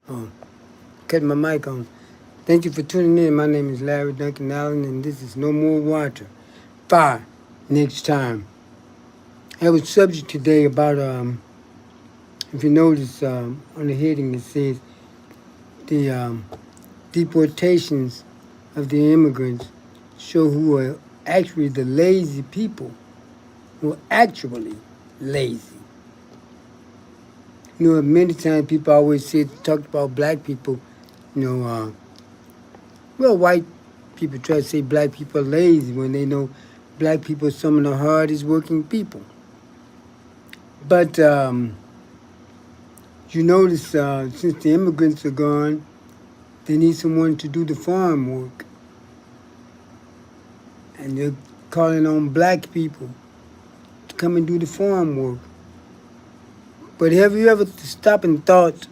Oh, cut my mic on. Thank you for tuning in. My name is Larry Duncan Allen, and this is No More Water. Fire next time. I have a subject today about, if you notice on the heading, it says the deportations of the immigrants show who are actually the lazy people, who are actually lazy. You know, many times people always talk about black people, white people try to say black people are lazy when they know black people are some of the hardest working people. But you notice since the immigrants are gone, they need someone to do the farm work. And they're calling on black people to come and do the farm work. But have you ever stopped and thought,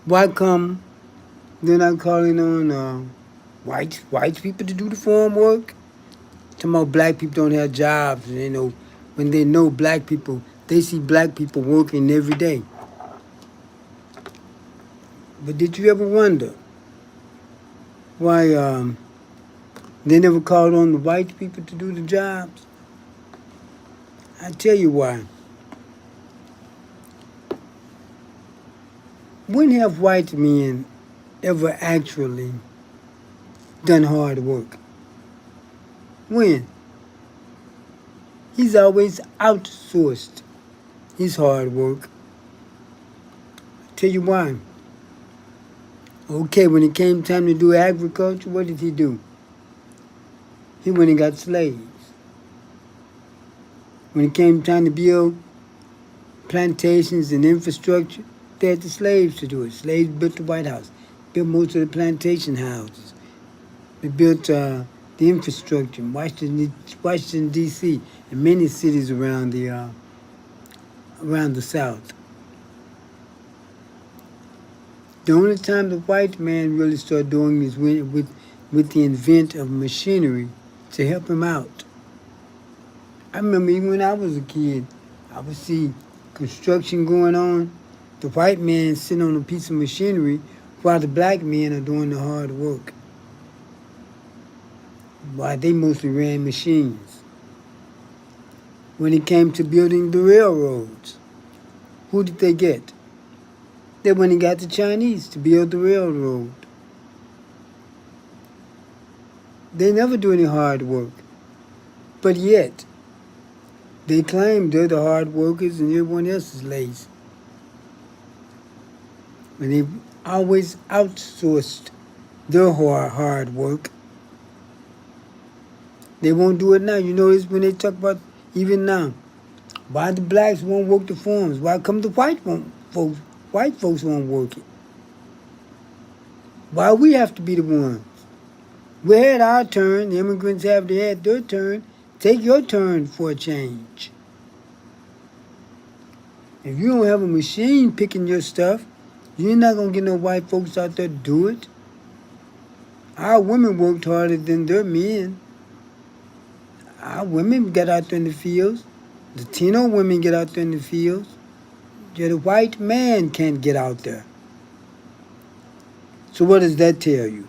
why come they're not calling on white people to do the farm work? Talking about black people don't have jobs, and when they know black people, they see black people working every day. But did you ever wonder why they never called on the white people to do the jobs? I tell you why. When have white men ever actually done hard work? When? He's always outsourced his hard work. I'll tell you why. Okay, when it came time to do agriculture, what did he do? He went and got slaves. When it came time to build plantations and infrastructure, they had the slaves to do it. Slaves built the White House, built most of the plantation houses. They built the infrastructure in Washington, D.C., and many cities around the South. The only time the white man really started doing is with the invent of machinery to help him out. I remember even when I was a kid, I would see construction going on, the white man sitting on a piece of machinery while the black men are doing the hard work. While they mostly ran machines. When it came to building the railroads, who did they get? They went and got the Chinese to build the railroad. They never do any hard work. But yet, they claim they're the hard workers and everyone else is lazy. And they've always outsourced their hard work. They won't do it now. You notice when they talk about, even now, why the blacks won't work the farms? Why come the white folks won't work it? Why we have to be the ones? We had our turn. The immigrants had their turn. Take your turn for a change. If you don't have a machine picking your stuff, you're not going to get no white folks out there to do it. Our women worked harder than their men. Our women get out there in the fields. Latino women get out there in the fields. Yet the white man can't get out there. So what does that tell you?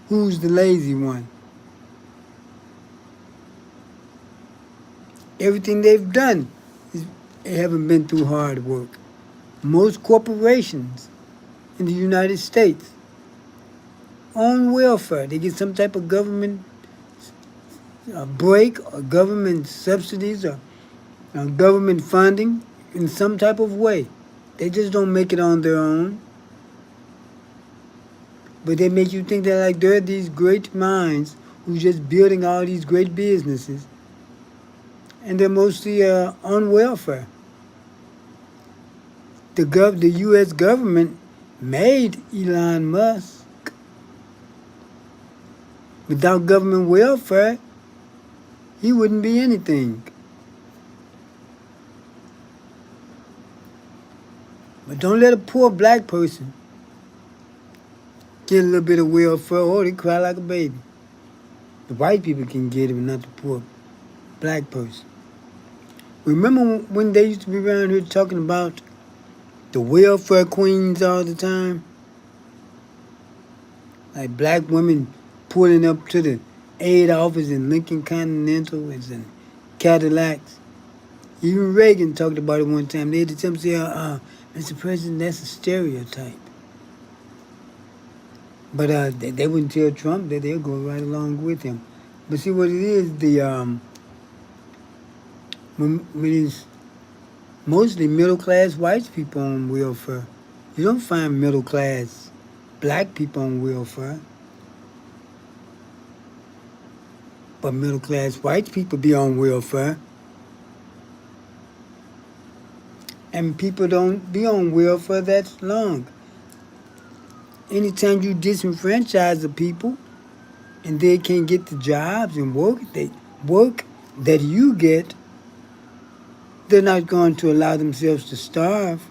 Who's the lazy one? Everything they've done they haven't been through hard work. Most corporations in the United States on welfare. They get some type of government break or government subsidies or government funding in some type of way. They just don't make it on their own. But they make you think that like they're these great minds who's just building all these great businesses. And they're mostly on welfare. The U.S. government made Elon Musk. Without government welfare, he wouldn't be anything. But don't let a poor black person get a little bit of welfare, or they cry like a baby. The white people can get it, but not the poor black person. Remember when they used to be around here talking about the welfare queens all the time, like black women pulling up to the aid office in Lincoln Continentals and Cadillacs. Even Reagan talked about it one time. They had to tell him, say, Mr. President, that's a stereotype. But they wouldn't tell Trump that they'll go right along with him. But see what it is, when it's mostly middle class white people on welfare, you don't find middle class black people on welfare. But middle class white people be on welfare. And people don't be on welfare that long. Anytime you disenfranchise the people and they can't get the jobs and work that you get, they're not going to allow themselves to starve.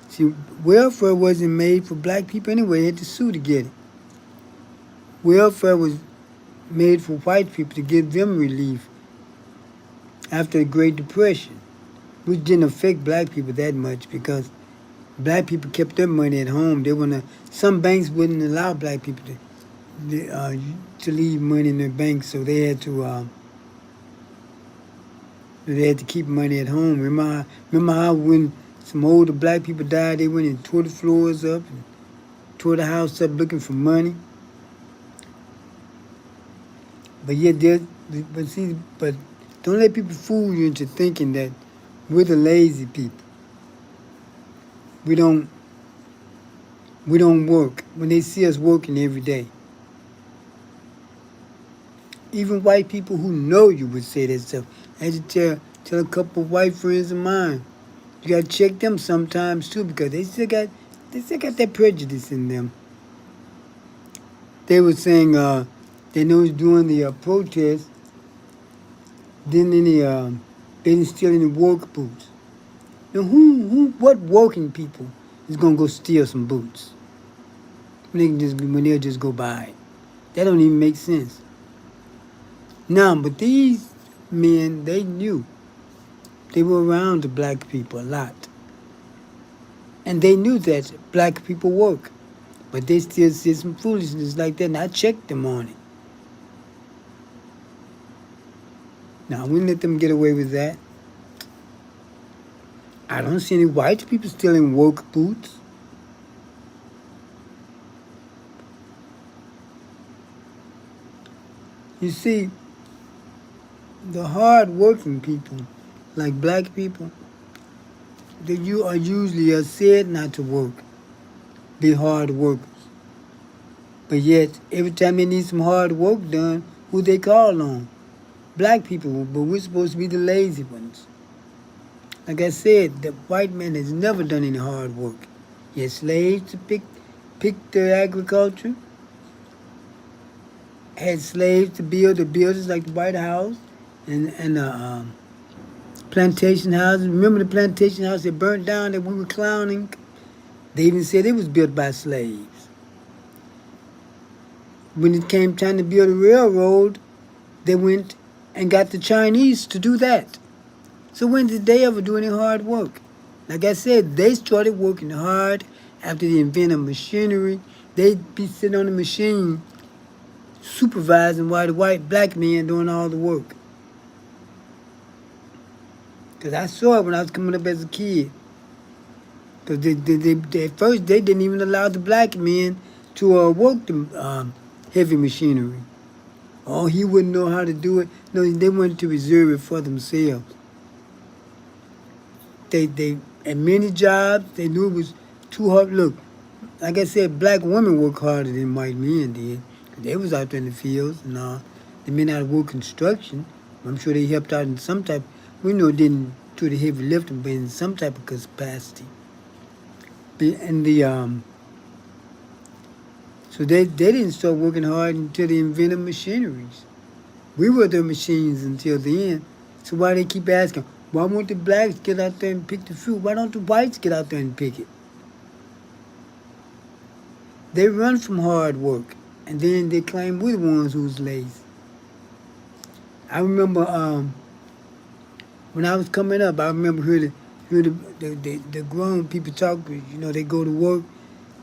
See, welfare wasn't made for black people anyway. They had to sue to get it. Welfare was made for white people to give them relief after the Great Depression, which didn't affect black people that much because black people kept their money at home. Some banks wouldn't allow black people to leave money in their banks, so they had to keep money at home. Remember how when some older black people died, they went and tore the floors up and tore the house up looking for money. But don't let people fool you into thinking that we're the lazy people. We don't work when they see us working every day. Even white people who know you would say that stuff. I had to tell a couple of white friends of mine, you gotta check them sometimes too because they still got that prejudice in them. They were saying they know during the protest, they didn't steal any work boots. Now what working people is gonna go steal some boots when they'll just go buy it? That don't even make sense. Now, but these men, they knew. They were around the black people a lot. And they knew that black people work. But they still said some foolishness like that, and I checked them on it. Now, I wouldn't let them get away with that. I don't see any white people stealing work boots. You see, the hard-working people, like black people, you are usually said not to work, be hard workers. But yet, every time they need some hard work done, who they call on? Black people, but we're supposed to be the lazy ones. Like I said, the white man has never done any hard work. He had slaves to pick the agriculture, had slaves to build the buildings like the White House and plantation houses. Remember the plantation house that burnt down that we were clowning? They even said it was built by slaves. When it came time to build a railroad, they went and got the Chinese to do that. So when did they ever do any hard work? Like I said, they started working hard after the invention of machinery. They'd be sitting on the machine supervising while the black men doing all the work. Because I saw it when I was coming up as a kid. Because at first they didn't even allow the black men to work the heavy machinery. Oh, he wouldn't know how to do it. No, they wanted to reserve it for themselves. They at many jobs, they knew it was too hard. Look, like I said, black women work harder than white men did. They was out there in the fields and all. They may not work construction. I'm sure they helped out in some type. We know didn't do the heavy lifting, but in some type of capacity. And so they didn't start working hard until they invented machineries. We were their machines until then. So why they keep asking, why won't the blacks get out there and pick the fruit? Why don't the whites get out there and pick it? They run from hard work, and then they claim we're the ones who's lazy. I remember when I was coming up, I remember hearing hear the grown people talk. They go to work.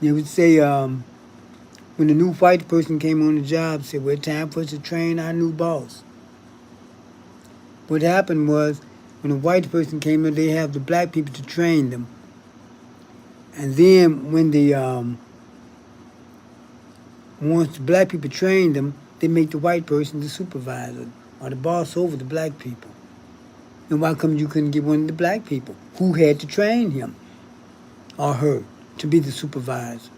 They would say, when the new white person came on the job, said, "Well, time for us to train our new boss." What happened was, when the white person came in, they have the black people to train them, and then when once the black people trained them, they make the white person the supervisor or the boss over the black people. And why come you couldn't get one of the black people who had to train him or her to be the supervisor?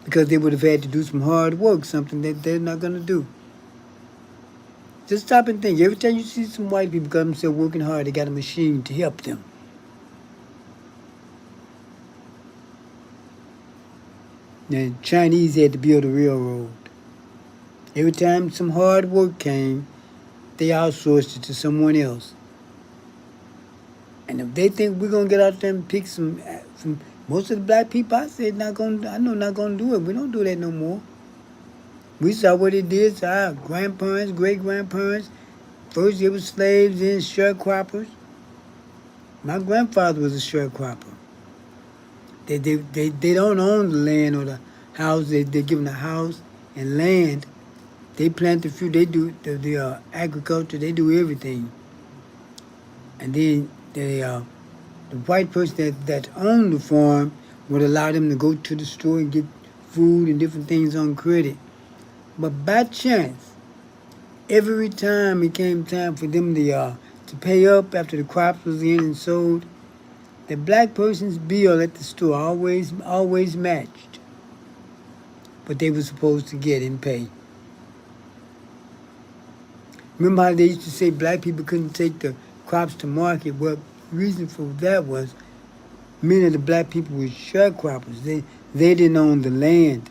Because they would have had to do some hard work, something that they're not going to do. Just stop and think. Every time you see some white people come and say working hard, they got a machine to help them. The Chinese had to build a railroad. Every time some hard work came, they outsourced it to someone else. And if they think we're gonna get out there and pick some most of the black people, I know not gonna do it. We don't do that no more. We saw what it did to our grandparents, great grandparents. First it was slaves, then sharecroppers. My grandfather was a sharecropper. They don't own the land or the house. They're given a house and land. They plant the fruit. They do the agriculture. They do everything. And then the white person that owned the farm would allow them to go to the store and get food and different things on credit. But by chance, every time it came time for them to pay up after the crops was in and sold, the black person's bill at the store always matched what they were supposed to get and pay. Remember how they used to say black people couldn't take the crops to market? Well, the reason for that was many of the black people were sharecroppers. They didn't own the land.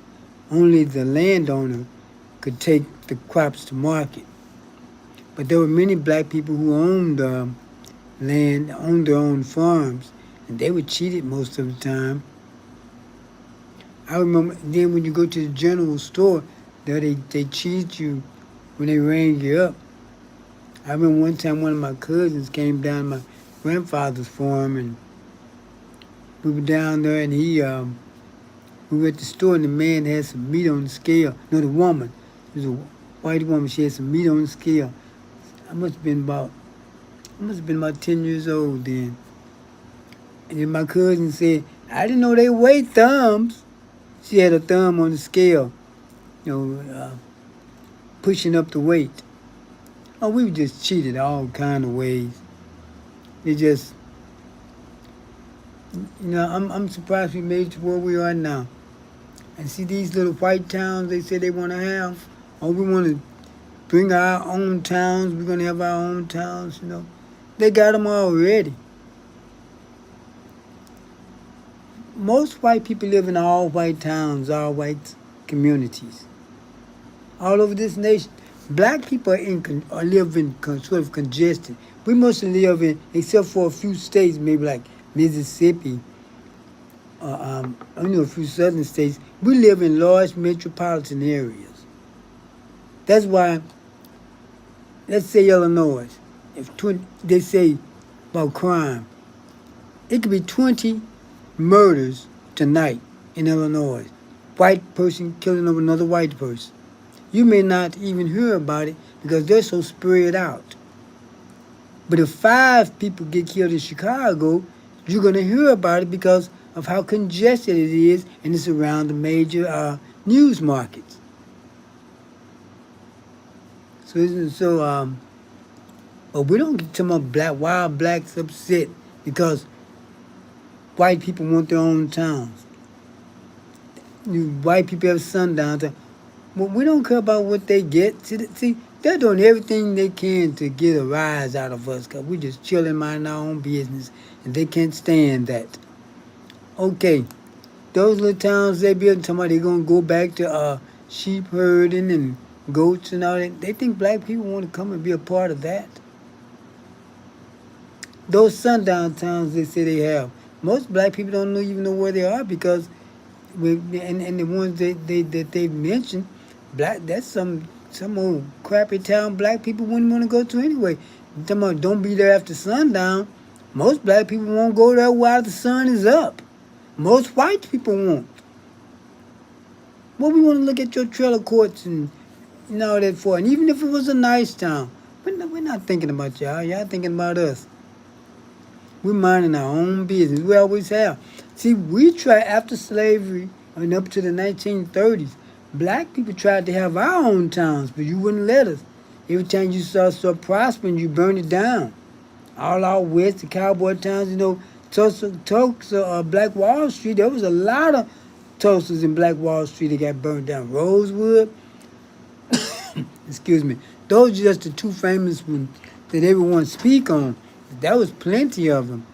Only the landowner could take the crops to market. But there were many black people who owned land, owned their own farms, and they were cheated most of the time. I remember then when you go to the general store, there they cheat you when they rang you up. I remember one time one of my cousins came down to my grandfather's farm, and we were down there, and we were at the store, and the man had some meat on the scale. No, the woman, it was a white woman. She had some meat on the scale. I must have been about 10 years old then. And then my cousin said, "I didn't know they weighed thumbs." She had a thumb on the scale, pushing up the weight. Oh, we were just cheated all kind of ways. It just, I'm surprised we made it to where we are now. And see these little white towns they say they want to have, or we want to bring our own towns. We're going to have our own towns, They got them already. Most white people live in all white towns, all white communities. All over this nation. Black people live in sort of congested. We mostly live in, except for a few states, maybe like Mississippi, a few southern states, we live in large metropolitan areas. That's why, let's say Illinois, they say about crime, it could be 20 murders tonight in Illinois. White person killing of another white person. You may not even hear about it because they're so spread out. But if 5 people get killed in Chicago, you're going to hear about it because of how congested it is, and it's around the major news markets. But we don't get some of wild blacks upset because white people want their own towns. White people have sundowns. Well, we don't care about what they get. See, they're doing everything they can to get a rise out of us because we just chilling, minding our own business, and they can't stand that. Okay, those little towns they build, talking about they're going to go back to sheep herding and goats and all that. They think black people want to come and be a part of that. Those sundown towns they say they have, most black people don't even know where they are because, and the ones that they've mentioned, that's some old crappy town black people wouldn't want to go to anyway. You talking about don't be there after sundown. Most black people won't go there while the sun is up. Most white people won't. What we want to look at your trailer courts and all that for? And even if it was a nice town, we're not thinking about y'all. Y'all thinking about us. We're minding our own business. We always have. See, we tried after slavery and up to the 1930s. Black people tried to have our own towns, but you wouldn't let us. Every time you saw stuff prospering, you burned it down. All out west, the cowboy towns, Tulsa, Black Wall Street. There was a lot of Tulsas in Black Wall Street that got burned down. Rosewood, excuse me. Those are just the two famous ones that everyone speak on. There was plenty of them.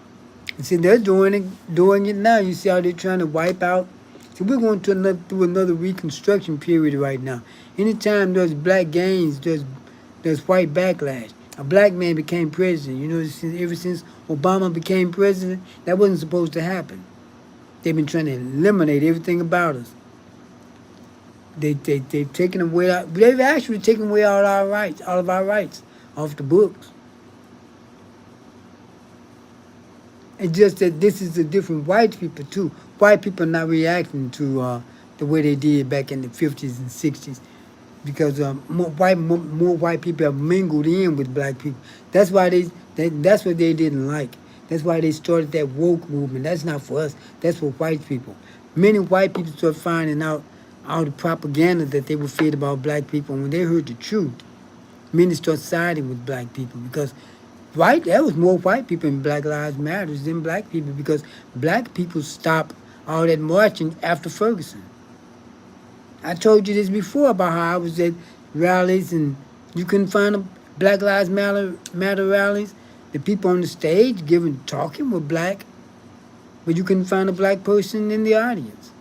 And see, they're doing it now. You see how they're trying to wipe out. See, we're going through another reconstruction period right now. Anytime there's black gains, there's white backlash. A black man became president. Ever since Obama became president, that wasn't supposed to happen. They've been trying to eliminate everything about us. They've taken away. They've actually taken away all of our rights off the books. It's just that this is the different white people too. White people are not reacting to the way they did back in the 50s and 60s because more white people have mingled in with black people. That's why that's what they didn't like. That's why they started that woke movement. That's not for us. That's for white people. Many white people start finding out all the propaganda that they were fed about black people. And when they heard the truth, many start siding with black people because there was more white people in Black Lives Matter than black people because black people stopped all that marching after Ferguson. I told you this before about how I was at rallies and you couldn't find them Black Lives Matter rallies. The people on the stage talking were black, but you couldn't find a black person in the audience.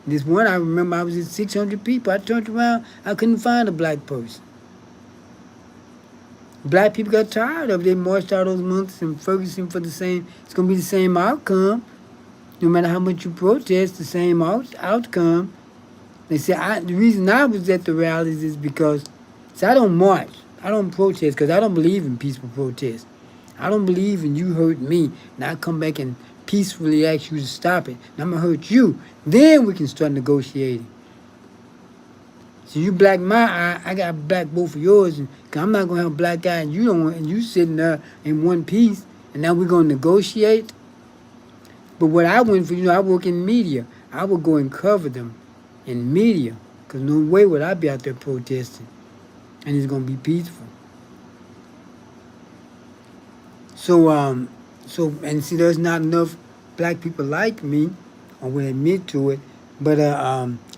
This one, I remember I was at 600 people. I turned around, I couldn't find a black person. Black people got tired of it. They marched all those months in Ferguson for it's going to be the same outcome. No matter how much you protest, the same outcome. They said, the reason I was at the rallies is because, I don't march. I don't protest because I don't believe in peaceful protest. I don't believe in you hurt me and I come back and peacefully ask you to stop it. And I'm going to hurt you. Then we can start negotiating. So you black my eye, I got black both of yours, and cause I'm not gonna have a black eye, and you don't want, and you sitting there in one piece, and now we're gonna negotiate. But what I went for, I work in media. I would go and cover them in media, cause no way would I be out there protesting, and it's gonna be peaceful. So and see, there's not enough black people like me, I will admit to it, but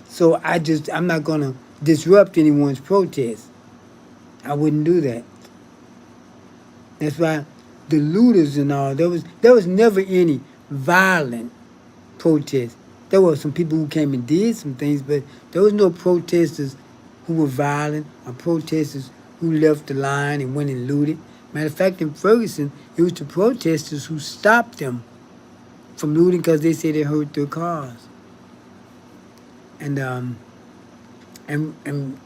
so I'm not gonna disrupt anyone's protest. I wouldn't do that. That's why the looters and all, there was never any violent protest. There were some people who came and did some things, but there was no protesters who were violent or protesters who left the line and went and looted. Matter of fact, in Ferguson, it was the protesters who stopped them from looting because they said they hurt their cars. And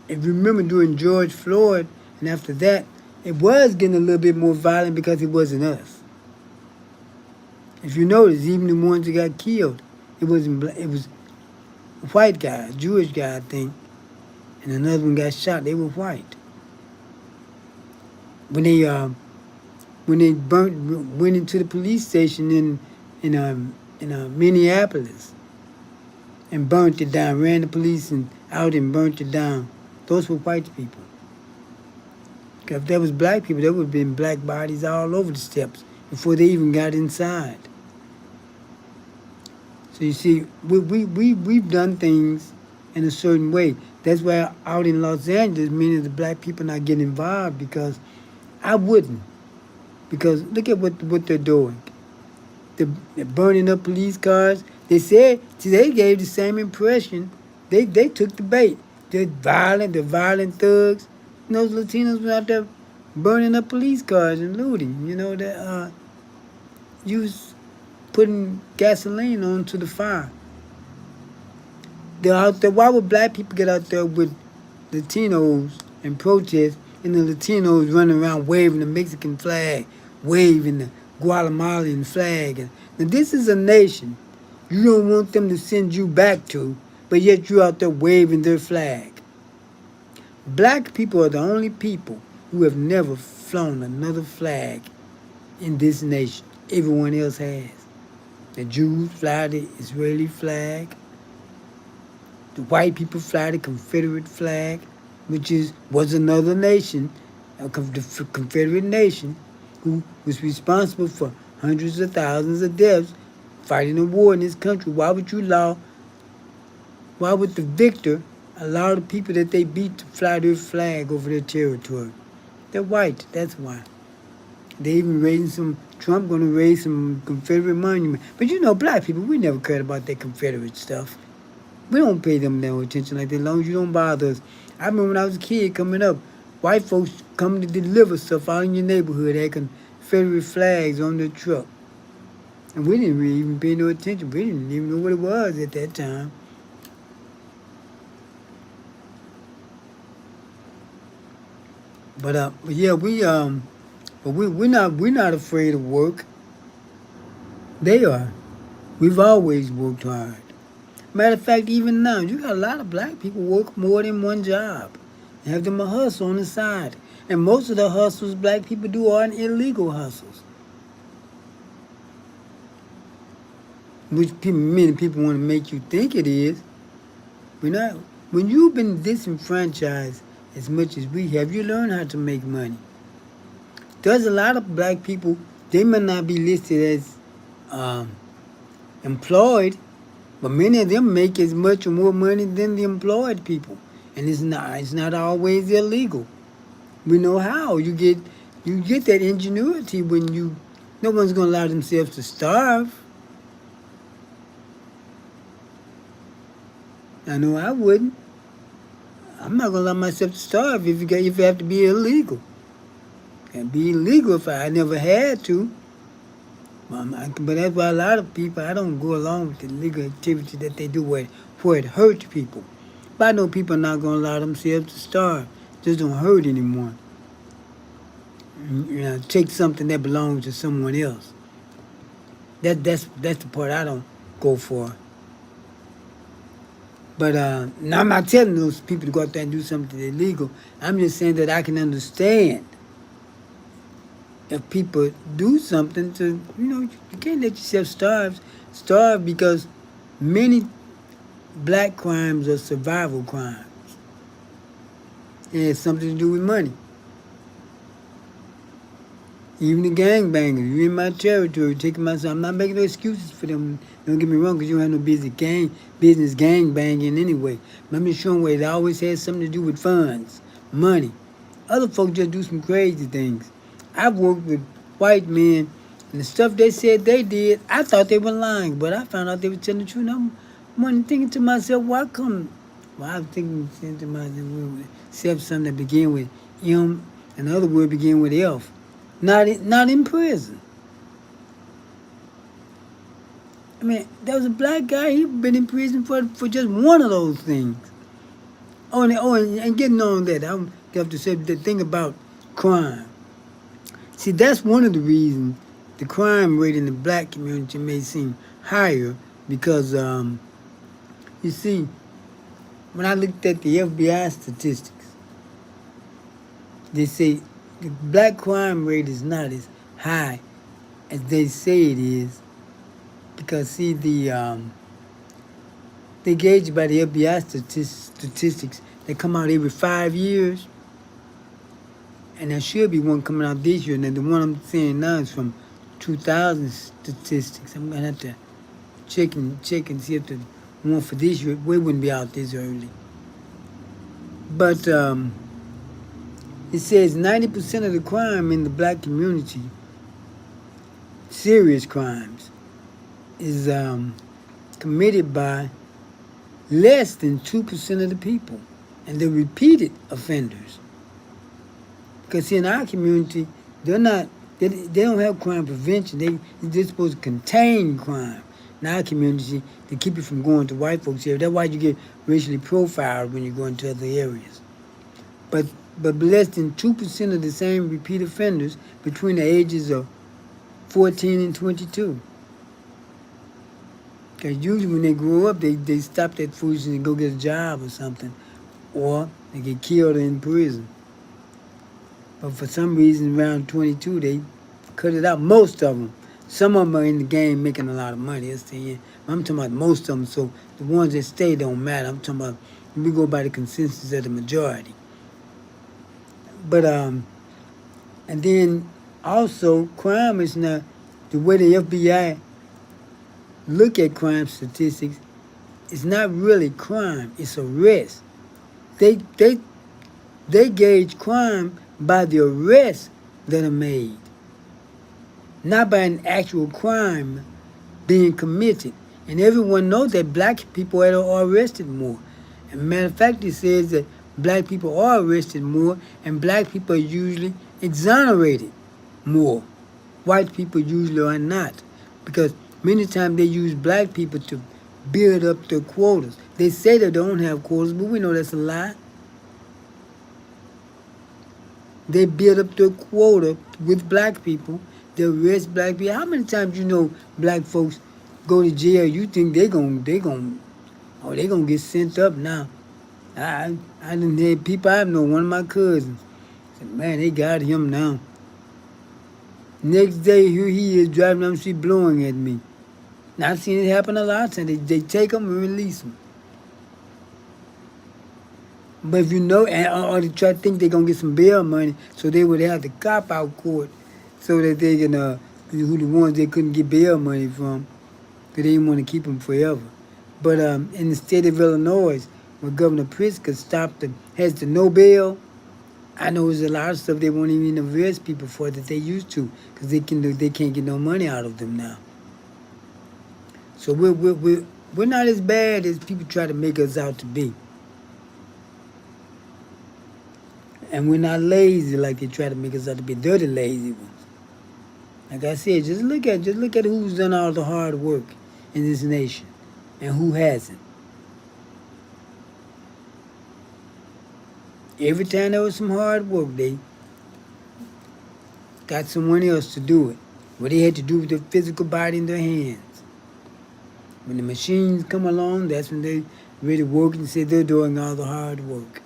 remember during George Floyd, and after that, it was getting a little bit more violent because it wasn't us. If you notice, even the ones that got killed, it was a white guy, a Jewish guy, I think, and another one got shot. They were white. When they went into the police station in Minneapolis and burnt it down, ran the police out and burnt it down. Those were white people. If there was black people, there would have been black bodies all over the steps before they even got inside. So you see, we've done things in a certain way. That's why out in Los Angeles, many of the black people not getting involved because I wouldn't. Because look at what they're doing. They're burning up police cars. They gave the same impression. They took the bait. The violent thugs. And those Latinos were out there burning up police cars and looting. You was putting gasoline onto the fire. They're out there. Why would black people get out there with Latinos and protest and the Latinos running around waving the Mexican flag, waving the Guatemalan flag. And now this is a nation you don't want them to send you back to, but yet you're out there waving their flag. Black people are the only people who have never flown another flag in this nation. Everyone else has. The Jews fly the Israeli flag. The white people fly the Confederate flag, which was another nation, the Confederate nation, who was responsible for hundreds of thousands of deaths fighting a war in this country. Why would the victor allow the people that they beat to fly their flag over their territory? They're white, that's why. They even Trump gonna raise some Confederate monument. But black people, we never cared about that Confederate stuff. We don't pay them no attention like that as long as you don't bother us. I remember when I was a kid coming up, white folks coming to deliver stuff out in your neighborhood had Confederate flags on their truck. And we didn't really even pay no attention. We didn't even know what it was at that time. But yeah, we're not afraid of work. They are. We've always worked hard. Matter of fact, even now, you got a lot of black people work more than one job and have them a hustle on the side. And most of the hustles black people do are illegal hustles, which many people want to make you think it is. We're not. When you've been disenfranchised as much as we have, you learn how to make money. There's a lot of black people, they may not be listed as employed, but many of them make as much or more money than the employed people. And it's not always illegal. We know how. You get that ingenuity when no one's gonna allow themselves to starve. I know I wouldn't. I'm not gonna allow myself to starve if it have to be illegal. It'd be illegal if I never had to. But that's why a lot of people, I don't go along with the illegal activity that they do where it hurts people. But I know people are not going to allow themselves to starve. Just don't hurt anymore. Take something that belongs to someone else. That's the part I don't go for. But now I'm not telling those people to go out there and do something illegal. I'm just saying that I can understand if people do something to, you can't let yourself starve because many black crimes are survival crimes. It has something to do with money. Even the gangbangers, you're in my territory, taking my son. I'm not making no excuses for them. Don't get me wrong, because you don't have no business gang banging anyway. But I'm just showing where it always has something to do with funds, money. Other folks just do some crazy things. I've worked with white men, and the stuff they said they did, I thought they were lying, but I found out they were telling the truth. And I'm thinking to myself, why come? Well, I was thinking to myself, except something that began with M, and the other word began with F. Not in prison. I mean, there was a black guy, he'd been in prison for just one of those things. And getting on that, I have to say the thing about crime. See, that's one of the reasons the crime rate in the black community may seem higher because, you see, when I looked at the FBI statistics, they say the black crime rate is not as high as they say it is because, see, they gauge by the FBI statistics that come out every 5 years. And there should be one coming out this year. And the one I'm saying now is from 2000 statistics. I'm going to have to check and see if the one for this year, we wouldn't be out this early. But it says 90% of the crime in the black community, serious crimes, is committed by less than 2% of the people. And they're repeated offenders. Because in our community, they don't have crime prevention. They're supposed to contain crime. In our community, to keep it from going to white folks' area. That's why you get racially profiled when you go into other areas. But but less than 2% of the same repeat offenders between the ages of 14 and 22. Because usually when they grow up, they stop that foolishness and go get a job or something, or they get killed or in prison. But for some reason, around 22, they cut it out. Most of them. Some of them are in the game making a lot of money. I'm talking about most of them. So the ones that stay don't matter. I'm talking about we go by the consensus of the majority. But and then also crime is not the way the FBI look at crime statistics. It's not really crime. It's arrest. They gauge crime by the arrests that are made, not by an actual crime being committed. And everyone knows that black people are arrested more. As a matter of fact, it says that black people are arrested more and black people are usually exonerated more. White people usually are not, because many times they use black people to build up their quotas. They say they don't have quotas, but we know that's a lie. They build up their quota with black people. They arrest black people. How many times you know black folks go to jail? You think they gonna get sent up now? I didn't hear people. I know one of my cousins said, "Man, they got him now." Next day, here he is driving down the street blowing at me. Now, I've seen it happen a lot of times. They take them and release them. But if you know, or they try to think they're going to get some bail money, so they would have the cop-out court so that they can, who the ones they couldn't get bail money from, because they didn't want to keep them forever. But in the state of Illinois, where Governor Pritzker has the no bail, I know there's a lot of stuff they won't even arrest people for that they used to, because they can't get no money out of them now. So we're not as bad as people try to make us out to be. And we're not lazy like they try to make us out to be. They're the lazy ones. Like I said, just look at who's done all the hard work in this nation and who hasn't. Every time there was some hard work, they got someone else to do it. What they had to do with their physical body in their hands. When the machines come along, that's when they really work and say they're doing all the hard work.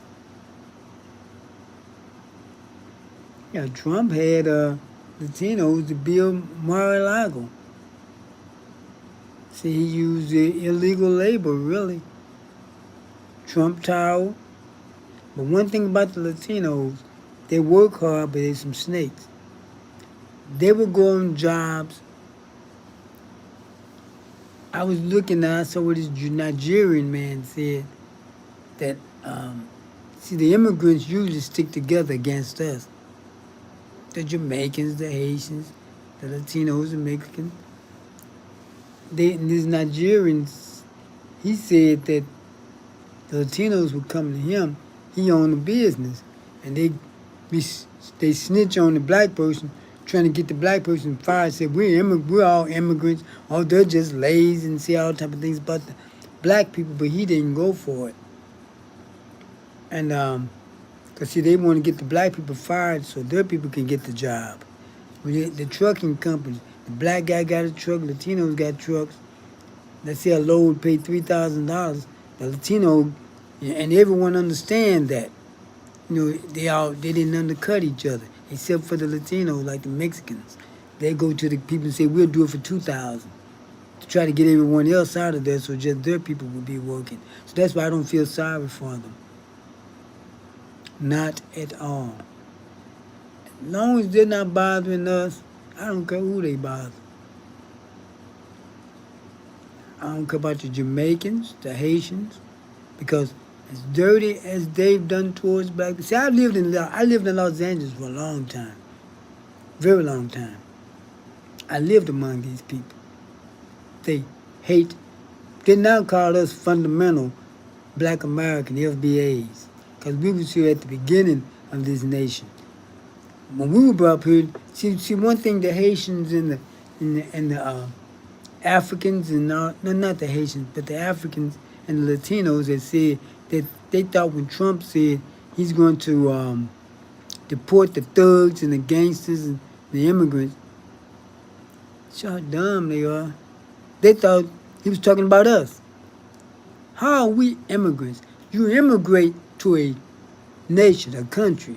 Yeah, Trump had Latinos to build Mar-a-Lago. See, he used illegal labor, really. Trump Tower. But one thing about the Latinos, they work hard, but they're some snakes. They would go on jobs. I was looking, I saw what this Nigerian man said, that, see, the immigrants usually stick together against us. The Jamaicans, the Haitians, the Latinos, the Mexicans. These Nigerians, he said that the Latinos would come to him. He owned a business, and they snitch on the black person, trying to get the black person fired. Said we're all immigrants, or they're just lazy and say all type of things about the black people. But he didn't go for it, and because see, they want to get the black people fired so their people can get the job. The trucking companies, the black guy got a truck, Latinos got trucks. Let's say a load paid $3,000. The Latino, and everyone understand that. You know, they didn't undercut each other, except for the Latinos, like the Mexicans. They go to the people and say, we'll do it for $2,000 to try to get everyone else out of there so just their people will be working. So that's why I don't feel sorry for them. Not at all. As long as they're not bothering us, I don't care who they bother. I don't care about the Jamaicans, the Haitians, because as dirty as they've done towards black people. See, I lived in Los Angeles for a long time, very long time. I lived among these people. They now call us fundamental black American FBAs, because we was here at the beginning of this nation. When we were brought up here, see one thing the Haitians and the Africans and not the Haitians, but the Africans and the Latinos that said that they thought when Trump said he's going to deport the thugs and the gangsters and the immigrants. See how dumb they are. They thought he was talking about us. How are we immigrants? You immigrate to a nation, a country.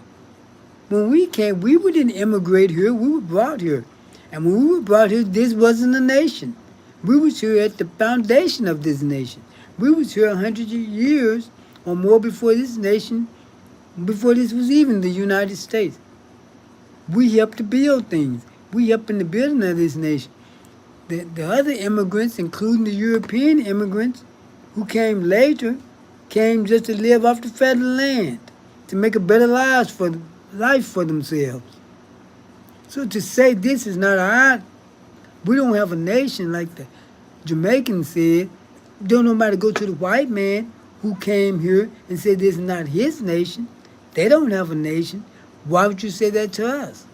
When we came, we didn't immigrate here. We were brought here. And when we were brought here, this wasn't a nation. We was here at the foundation of this nation. We was here 100 years or more before this nation, before this was even the United States. We helped to build things. We helped in the building of this nation. The other immigrants, including the European immigrants who came later, came just to live off the federal land, to make a better life for themselves. So to say this is not our, we don't have a nation like the Jamaicans said, don't nobody go to the white man who came here and said this is not his nation. They don't have a nation. Why would you say that to us?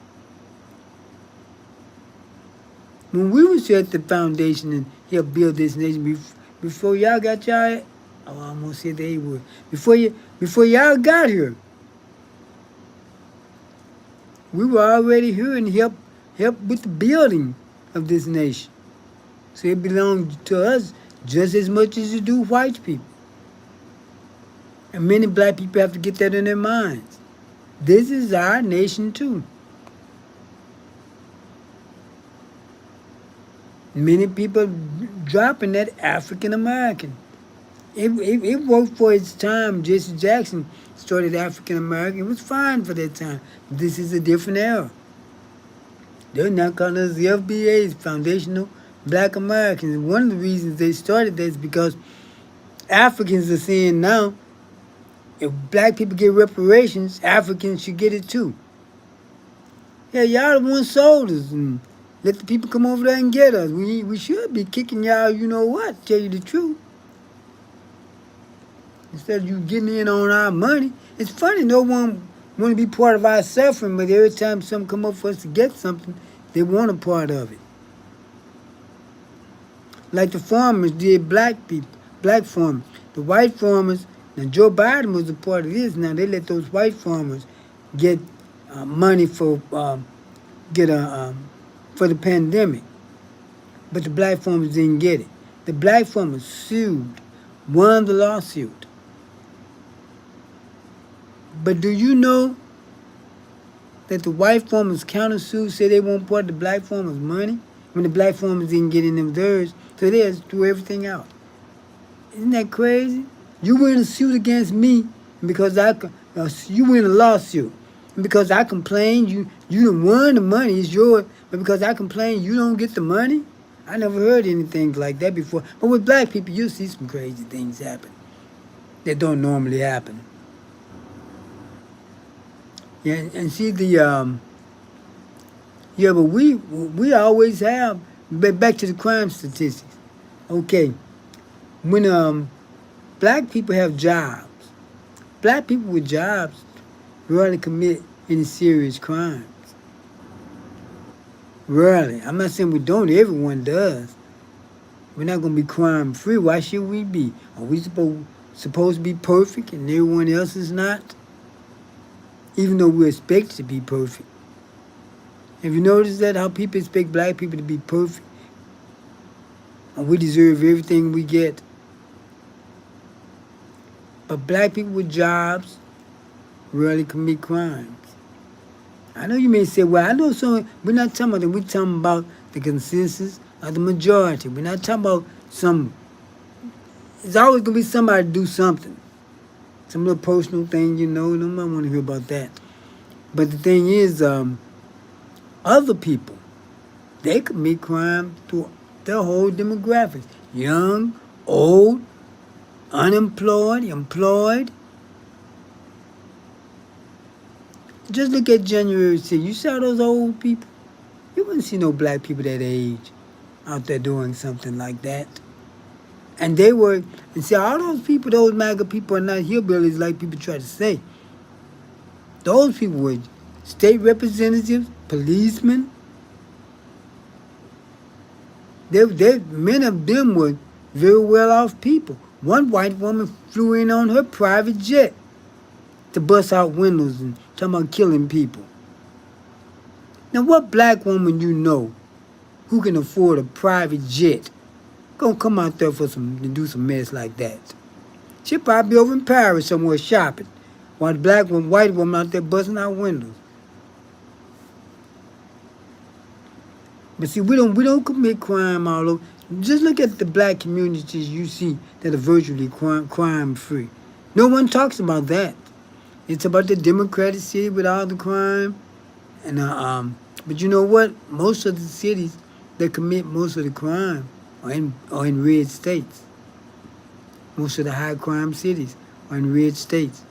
When we was here at the foundation and helped build this nation, before y'all got y'all, oh, I almost said they would. Before y'all got here, we were already here and helped with the building of this nation. So it belonged to us just as much as it do white people. And many black people have to get that in their minds. This is our nation too. Many people dropping that African American. It worked for its time. Jesse Jackson started African American. It was fine for that time. This is a different era. They're now calling us the FBA's Foundational Black Americans. One of the reasons they started that is because Africans are saying now, if black people get reparations, Africans should get it too. Yeah, y'all the ones sold us, and let the people come over there and get us. We should be kicking y'all, you know what, tell you the truth. Instead of you getting in on our money. It's funny, no one want to be part of our suffering, but every time something come up for us to get something, they want a part of it. Like the farmers did black people, black farmers. The white farmers, now Joe Biden was a part of this. Now they let those white farmers get money for the pandemic, but the black farmers didn't get it. The black farmers sued, won the lawsuit. But do you know that the white farmers countersued, said they won't part the black farmers' money when the black farmers didn't get in them theirs, so they had to throw everything out. Isn't that crazy? You win a suit against me because you win a lawsuit. And because I complained, you done won the money, it's yours, but because I complained, you don't get the money? I never heard anything like that before. But with black people, you'll see some crazy things happen that don't normally happen. Yeah, and see but we always have, back to the crime statistics. Okay, when black people have jobs, black people with jobs rarely commit any serious crimes. Rarely. I'm not saying we don't, everyone does. We're not going to be crime free. Why should we be? Are we supposed to be perfect and everyone else is not? Even though we're expected to be perfect. Have you noticed that? How people expect black people to be perfect? And we deserve everything we get. But black people with jobs rarely commit crimes. I know you may say, well, I know some, we're not talking about that. We're talking about the consensus of the majority. We're not talking about it's always going to be somebody to do something. Some little personal thing, nobody want to hear about that. But the thing is, other people, they commit crime through their whole demographics. Young, old, unemployed, employed. Just look at January 6th. You saw those old people? You wouldn't see no black people that age out there doing something like that. And they were, and see, all those people, those MAGA people are not hillbillies like people try to say. Those people were state representatives, policemen. Many of them were very well-off people. One white woman flew in on her private jet to bust out windows and talking about killing people. Now, what black woman you know who can afford a private jet gonna come out there for some to do some mess like that? She'll probably be over in Paris somewhere shopping, while the black woman, white woman out there busting out windows. But see, we don't commit crime all over. Just look at the black communities you see that are virtually crime free. No one talks about that. It's about the democratic city with all the crime, and but you know what? Most of the cities that commit most of the crime are in red states. Most of the high crime cities are in red states,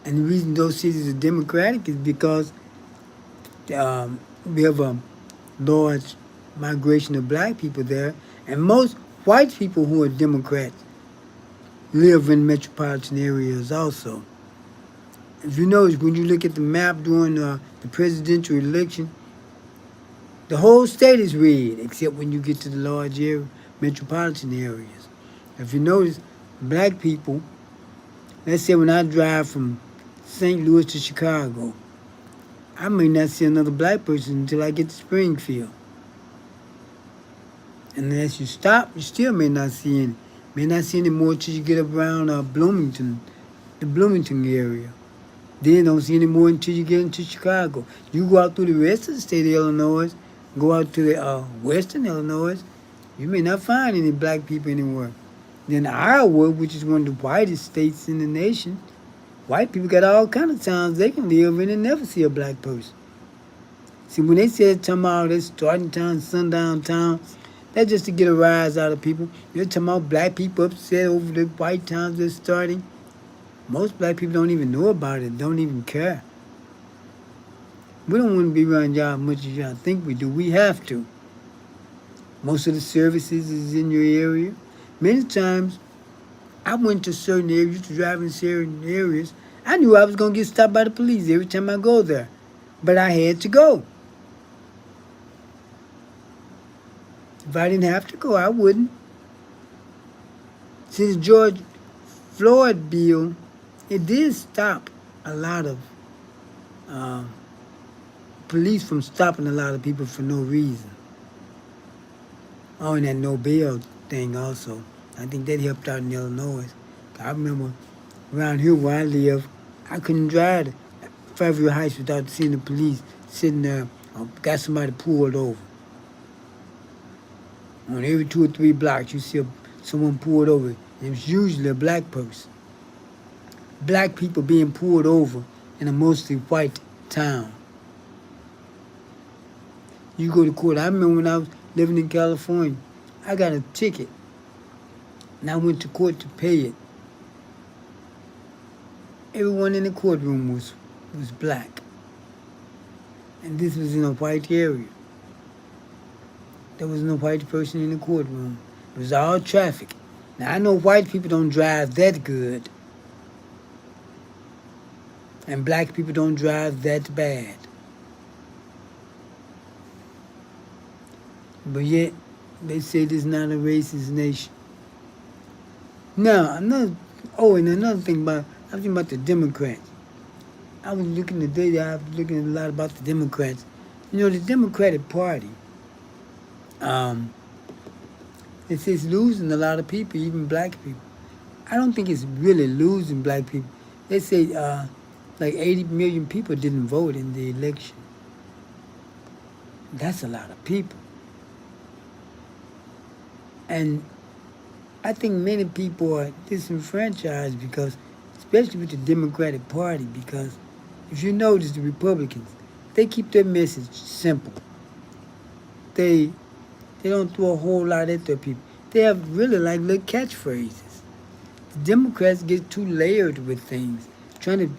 and the reason those cities are democratic is because we have a large migration of black people there, and most white people who are Democrats live in metropolitan areas also. If you notice, when you look at the map during the presidential election, the whole state is red, except when you get to the large area, metropolitan areas. If you notice, black people, let's say when I drive from St. Louis to Chicago, I may not see another black person until I get to Springfield. And unless you stop, you still may not see any. May not see any more until you get around Bloomington, the Bloomington area. Then don't see any more until you get into Chicago. You go out through the rest of the state of Illinois, go out to the western Illinois, you may not find any black people anywhere. Then Iowa, which is one of the whitest states in the nation, white people got all kind of towns they can live in and never see a black person. See, when they said tomorrow they're starting town, sundown town, that's just to get a rise out of people. They're talking about black people upset over the white towns they're starting. Most black people don't even know about it, don't even care. We don't want to be around y'all as much as y'all think we do. We have to. Most of the services is in your area. Many times, I went to certain areas, used to drive in certain areas. I knew I was going to get stopped by the police every time I go there. But I had to go. If I didn't have to go, I wouldn't. See, the George Floyd bill, it did stop a lot of police from stopping a lot of people for no reason. Oh, and that no bail thing also. I think that helped out in Illinois. I remember around here where I live, I couldn't drive to Fairview Heights without seeing the police sitting there, got somebody pulled over. On every 2 or 3 blocks, you see someone pulled over. It was usually a black person. Black people being pulled over in a mostly white town. You go to court. I remember when I was living in California, I got a ticket, and I went to court to pay it. Everyone in the courtroom was black, and this was in a white area. There was no white person in the courtroom. It was all traffic. Now, I know white people don't drive that good, and black people don't drive that bad. But yet, they say this is not a racist nation. Now, and another thing I was thinking about the Democrats. I was looking today, I was looking a lot about the Democrats. You know, the Democratic Party, it's losing a lot of people, even black people. I don't think it's really losing black people. They say like 80 million people didn't vote in the election. That's a lot of people. And I think many people are disenfranchised because, especially with the Democratic Party, because if you notice the Republicans, they keep their message simple. They don't throw a whole lot at their people. They have really like little catchphrases. The Democrats get too layered with things, trying to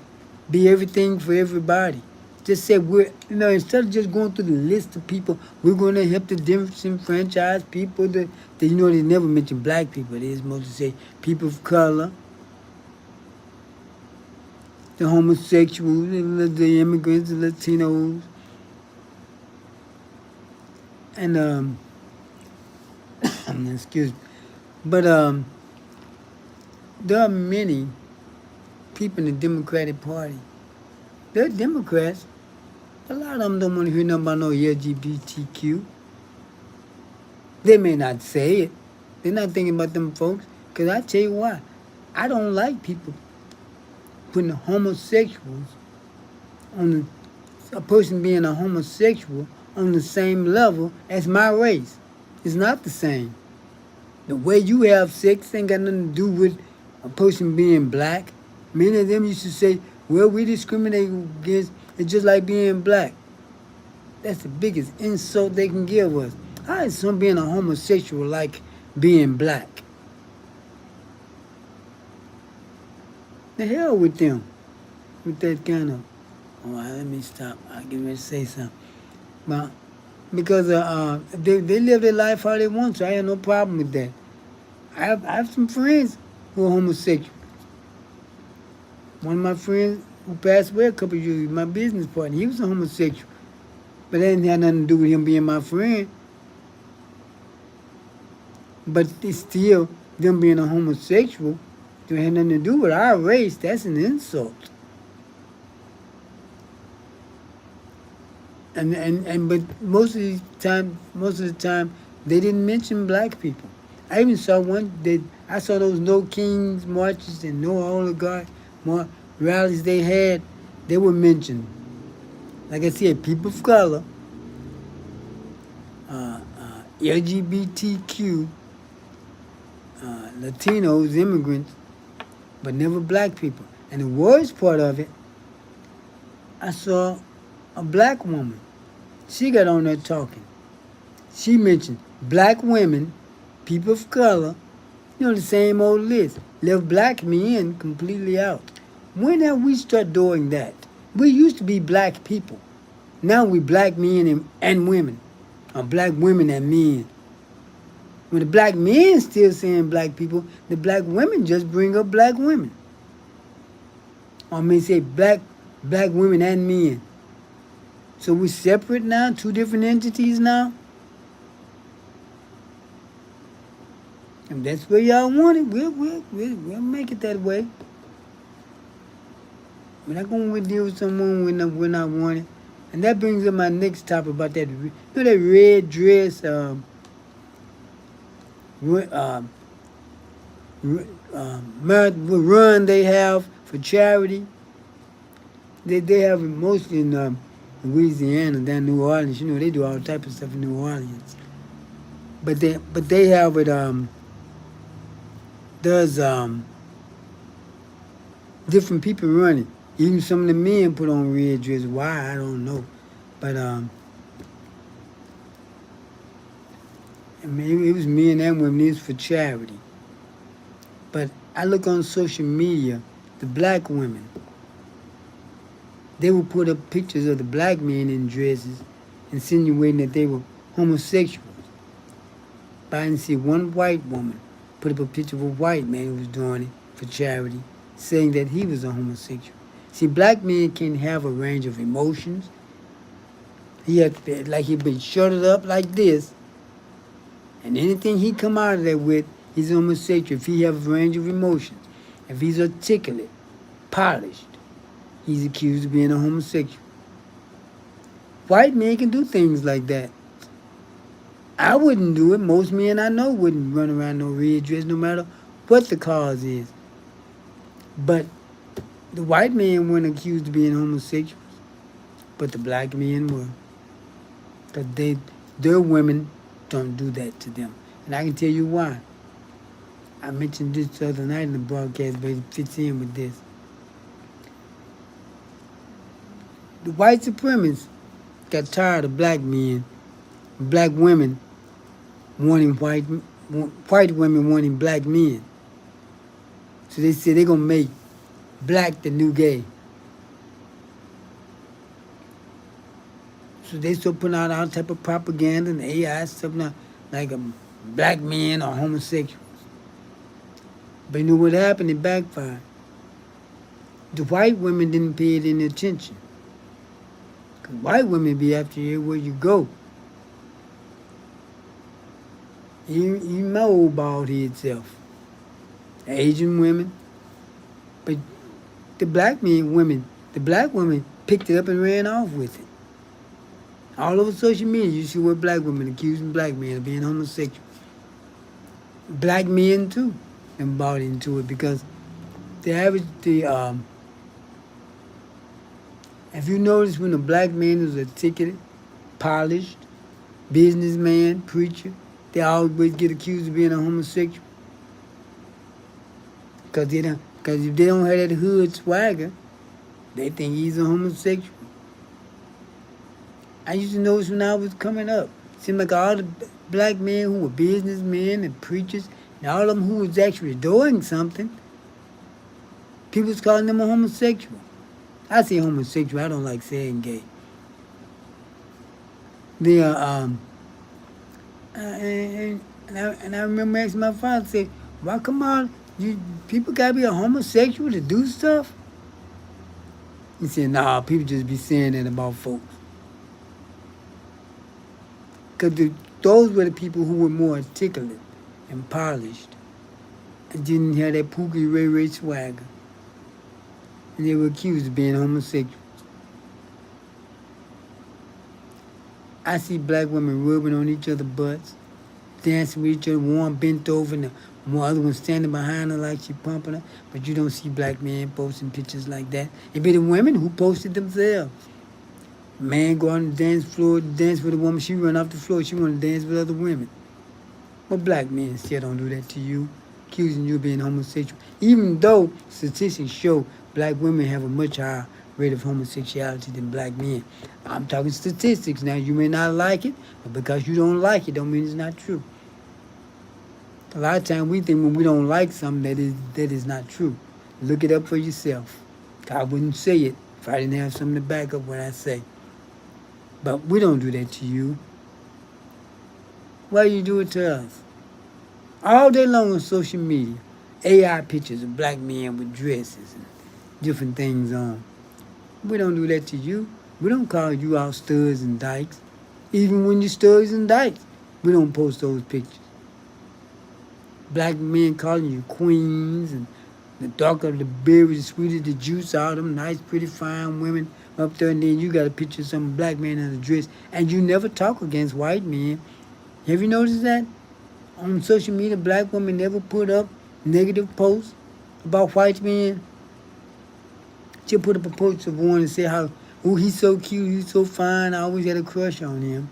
be everything for everybody. Just say instead of just going through the list of people, we're going to help the disenfranchised people. They never mention black people. They just mostly say people of color, the homosexuals, the immigrants, the Latinos, and excuse me, but there are many people in the Democratic Party They're Democrats. A lot of them don't want to hear nothing about no LGBTQ. They may not say it. They're not thinking about them folks. Because I tell you why. I don't like people putting homosexuals on a person being a homosexual on the same level as my race. It's not the same. The way you have sex ain't got nothing to do with a person being black. Many of them used to say, well, we discriminate against, it's just like being black. That's the biggest insult they can give us. How is some being a homosexual like being black? The hell with them. With that kind of, let me stop. I get ready to say something. But because they live their life how they want, so I have no problem with that. I have some friends who are homosexual. One of my friends who passed away a couple of years ago, my business partner, he was a homosexual. But that didn't have nothing to do with him being my friend. But it's still, them being a homosexual, don't have nothing to do with our race. That's an insult. But most of the time, they didn't mention black people. I even saw I saw those No Kings marches and No Oligarch rallies they had. They were mentioned. Like I said, people of color, LGBTQ, Latinos, immigrants, but never black people. And the worst part of it, I saw a black woman. She got on there talking. She mentioned black women, people of color, the same old list. Left black men completely out. When have we started doing that? We used to be black people. Now we black men and women. Or black women and men. When the black men still saying black people, the black women just bring up black women. Or I may say black women and men. So we're separate now, two different entities now. And that's where y'all want it. We'll make it that way. We're not going to deal with someone we're not wanting. And that brings up my next topic about that. That red dress run they have for charity. They have it mostly in Louisiana, down New Orleans. They do all type of stuff in New Orleans. But they have it. There's different people running. Even some of the men put on red dresses. Why, I don't know. But it was men and women. It was for charity. But I look on social media, the black women, they would put up pictures of the black men in dresses, insinuating that they were homosexuals. But I didn't see one white woman put up a picture of a white man who was doing it for charity, saying that he was a homosexual. See, black men can have a range of emotions. He had like he'd been shuttered up like this, and anything he come out of there with, he's a homosexual. If he have a range of emotions, if he's articulate, polished, he's accused of being a homosexual. White men can do things like that. I wouldn't do it. Most men I know wouldn't run around no red dress, no matter what the cause is. But the white men weren't accused of being homosexuals, but the black men were. Because their women don't do that to them. And I can tell you why. I mentioned this the other night in the broadcast, but it fits in with this. The white supremacists got tired of black men, black women wanting white women wanting black men. So they said they're going to make black the new gay. So they still putting out all type of propaganda and AI stuff now, like black men are homosexuals. But you know what happened? It backfired. The white women didn't pay it any attention. Because white women be after you where you go. Even my old bald head self. Asian women. But the black women picked it up and ran off with it. All over social media, you see where black women accusing black men of being homosexual. Black men too, and bought into it because if you notice when a black man is articulate, polished, businessman, preacher, they always get accused of being a homosexual. Because if they don't have that hood swagger, they think he's a homosexual. I used to notice when I was coming up. Seemed like all the black men who were businessmen and preachers, and all of them who was actually doing something, people was calling them a homosexual. I say homosexual. I don't like saying gay. They and I remember asking my father, say, "Why come on? People gotta be a homosexual to do stuff?" He said, "Nah, people just be saying that about folks." Because those were the people who were more articulate and polished and didn't have that Pookie Ray Ray swagger. And they were accused of being homosexual. I see black women rubbing on each other's butts, dancing with each other, one bent over and the other one standing behind her like she pumping her. But you don't see black men posting pictures like that. It be the women who posted themselves. Man go on the dance floor, dance with a woman, she run off the floor, she want to dance with other women. Well, black men still don't do that to you, accusing you of being homosexual. Even though statistics show black women have a much higher rate of homosexuality than black men. I'm talking statistics now. You may not like it, but because you don't like it don't mean it's not true. A lot of times we think when we don't like something that is not true. Look it up for yourself. I wouldn't say it if I didn't have something to back up what I say. But we don't do that to you. Why do you do it to us? All day long on social media, AI pictures of black men with dresses and different things on. We don't do that to you. We don't call you out studs and dykes. Even when you're studs and dykes, we don't post those pictures. Black men calling you queens, and the darker the berry, the sweeter the juice, all them nice, pretty, fine women up there, and then you got a picture of some black man in a dress, and you never talk against white men. Have you noticed that? On social media, black women never put up negative posts about white men. She'll put up a post of one and say how, oh, he's so cute, he's so fine, I always had a crush on him.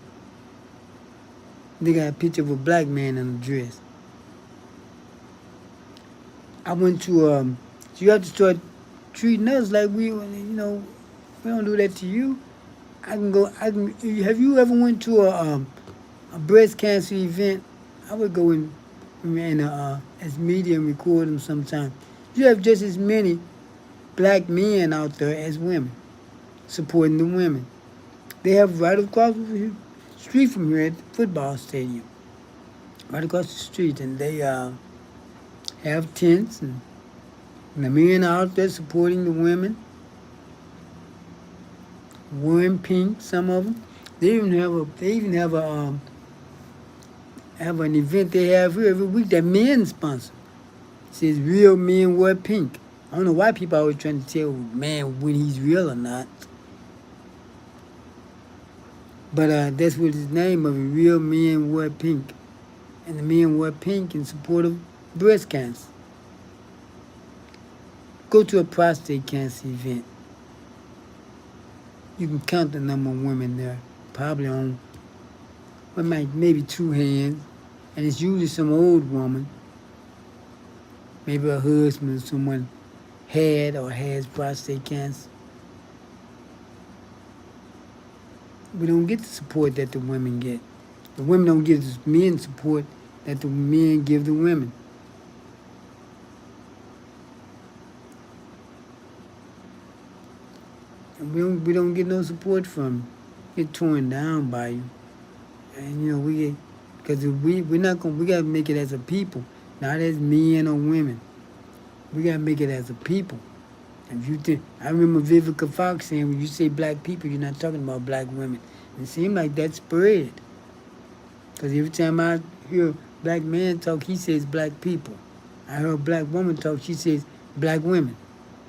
They got a picture of a black man in a dress. I went to, so you have to start treating us like we don't do that to you. Have you ever went to a breast cancer event? I would go in as media and record them sometime. You have just as many black men out there as women supporting the women. They have right across the street from here at the football stadium, right across the street, and they have tents, and the men are out there supporting the women, wearing pink. Some of them. They even have an event they have here every week that men sponsor. It says real men wear pink. I don't know why people are always trying to tell man when he's real or not. But that's what his name of it. Real men wear pink. And the men wear pink in support of breast cancer. Go to a prostate cancer event. You can count the number of women there. Probably on maybe two hands. And it's usually some old woman. Maybe her husband or someone had or has prostate cancer. We don't get the support that the women get. The women don't get the men support that the men give the women. And we don't get no support from you. Get torn down by you. And because we gotta make it as a people, not as men or women. We gotta make it as a people. If you think, I remember Vivica Fox saying, when you say black people, you're not talking about black women. It seemed like that spread. Because every time I hear a black man talk, he says black people. I heard a black woman talk, she says black women.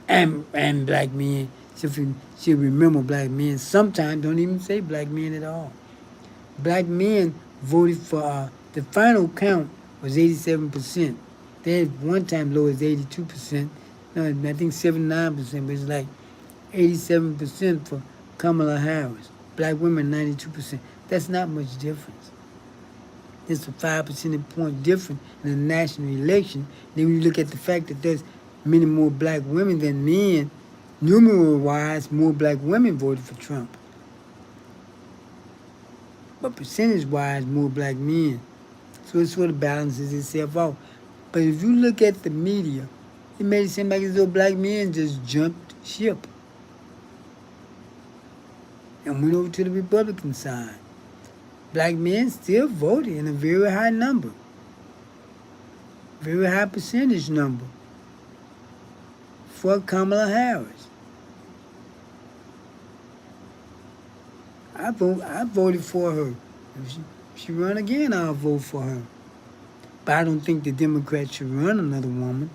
And black men She'll remember black men. Sometimes don't even say black men at all. Black men voted for, the final count was 87%. They had one time low as 82%. No, I think 79%, but it's like 87% for Kamala Harris. Black women, 92%. That's not much difference. It's a 5 percentage point difference in the national election. Then when you look at the fact that there's many more black women than men, numeral-wise, more black women voted for Trump. But percentage-wise, more black men. So it sort of balances itself out. But if you look at the media, it made it seem like as though black men just jumped ship and went over to the Republican side. Black men still voted in a very high number, very high percentage number for Kamala Harris. I voted for her. If she run again, I'll vote for her. But I don't think the Democrats should run another woman.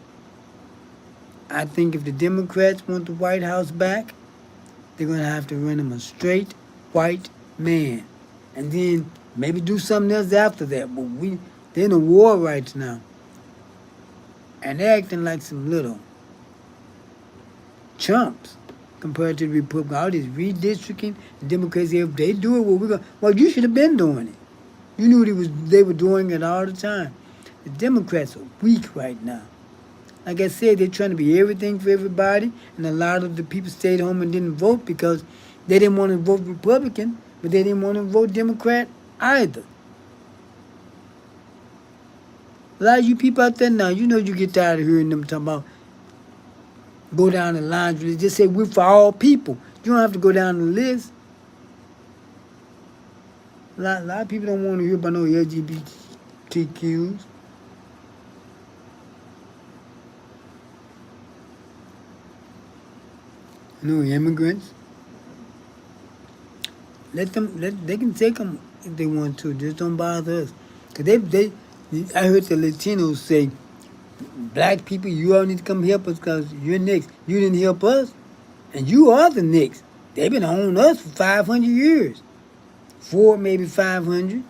I think if the Democrats want the White House back, they're going to have to run him a straight white man. And then maybe do something else after that. But they're in a war right now. And they're acting like some little chumps compared to the Republicans. All this redistricting, the Democrats, if they do it, well, you should have been doing it. You knew they were doing it all the time. The Democrats are weak right now. Like I said, they're trying to be everything for everybody, and a lot of the people stayed home and didn't vote because they didn't want to vote Republican, but they didn't want to vote Democrat either. A lot of you people out there now, you know you get tired of hearing them talking about go down the line. Just say we're for all people. You don't have to go down the list. A lot of people don't want to hear about no LGBTQs. No immigrants. They can take them if they want to. Just don't bother us. Cause I heard the Latinos say, black people, you all need to come help us because you're next. You didn't help us, and you are the next. They've been on us for 500 years. 4, maybe 500.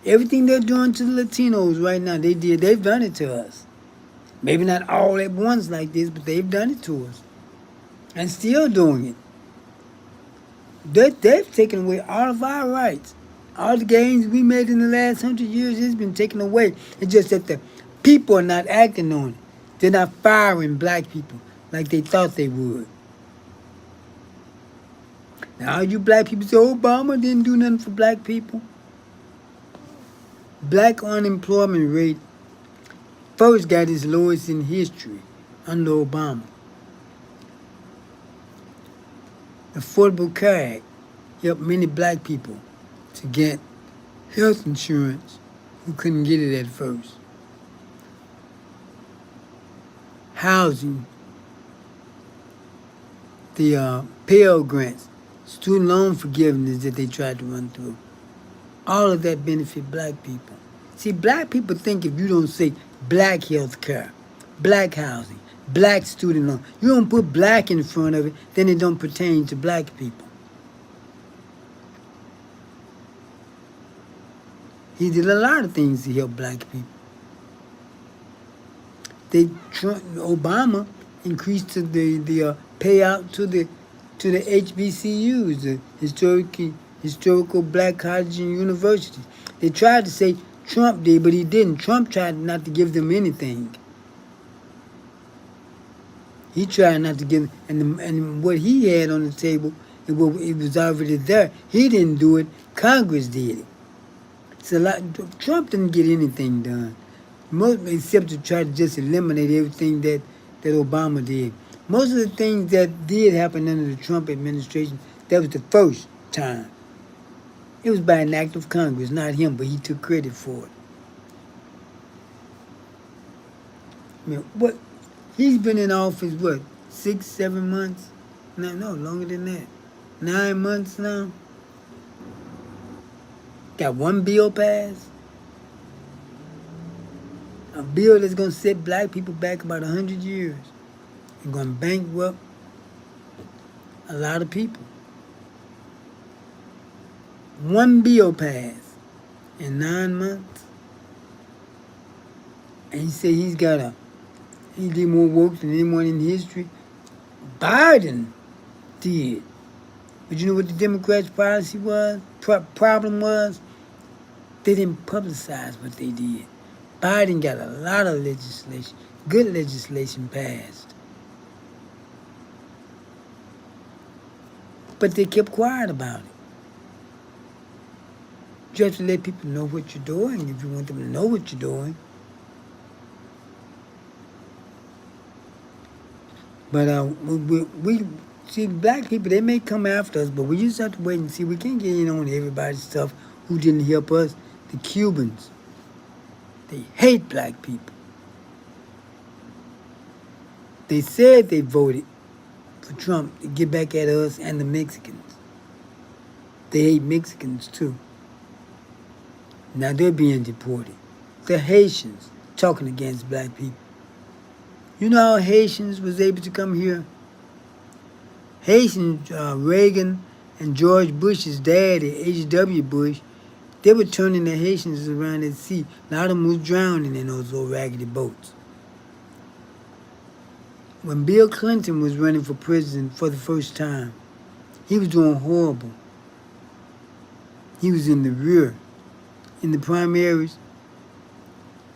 Everything they're doing to the Latinos right now, they've done it to us. Maybe not all at once like this, but they've done it to us. And still doing it. They've taken away all of our rights. All the gains we made in the last 100 years has been taken away. It's just that the people are not acting on it. They're not firing black people like they thought they would. Now, all you black people say, Obama didn't do nothing for black people. Black unemployment rate first got its lowest in history under Obama. The Affordable Care Act helped many black people to get health insurance who couldn't get it at first. Housing, the Pell Grants, student loan forgiveness that they tried to run through. All of that benefit black people. See, black people think if you don't say black health care, black housing, black student loan, you don't put black in front of it, then it don't pertain to black people. He did a lot of things to help black people. Obama increased the payout to the HBCUs, the historical black colleges and universities. They tried to say Trump did, but he didn't. Trump tried not to give them anything. He tried not to give, and what he had on the table, it was already there. He didn't do it. Congress did it. Trump didn't get anything done, except to try to just eliminate everything that Obama did. Most of the things that did happen under the Trump administration, that was the first time. It was by an act of Congress, not him, but he took credit for it. I mean, he's been in office, 6, 7 months? No, longer than that. 9 months now. Got one bill passed. A bill that's going to set black people back about 100 years. They're going bankrupt a lot of people. One bill passed in 9 months, and he said he did more work than anyone in history. Biden did. But you know what the Democrats' policy was? Problem was? They didn't publicize what they did. Biden got a lot of legislation, good legislation passed. But they kept quiet about it. You have to let people know what you're doing if you want them to know what you're doing. But we see, black people, they may come after us, but we just have to wait and see. We can't get in on everybody's stuff who didn't help us. The Cubans, they hate black people. They said they voted for Trump to get back at us and the Mexicans. They hate Mexicans too. Now they're being deported. The Haitians talking against black people. You know how Haitians was able to come here? Haitians, Reagan and George Bush's daddy, H.W. Bush, they were turning the Haitians around at sea. A lot of them was drowning in those old raggedy boats. When Bill Clinton was running for president for the first time, he was doing horrible. He was in the rear. In the primaries,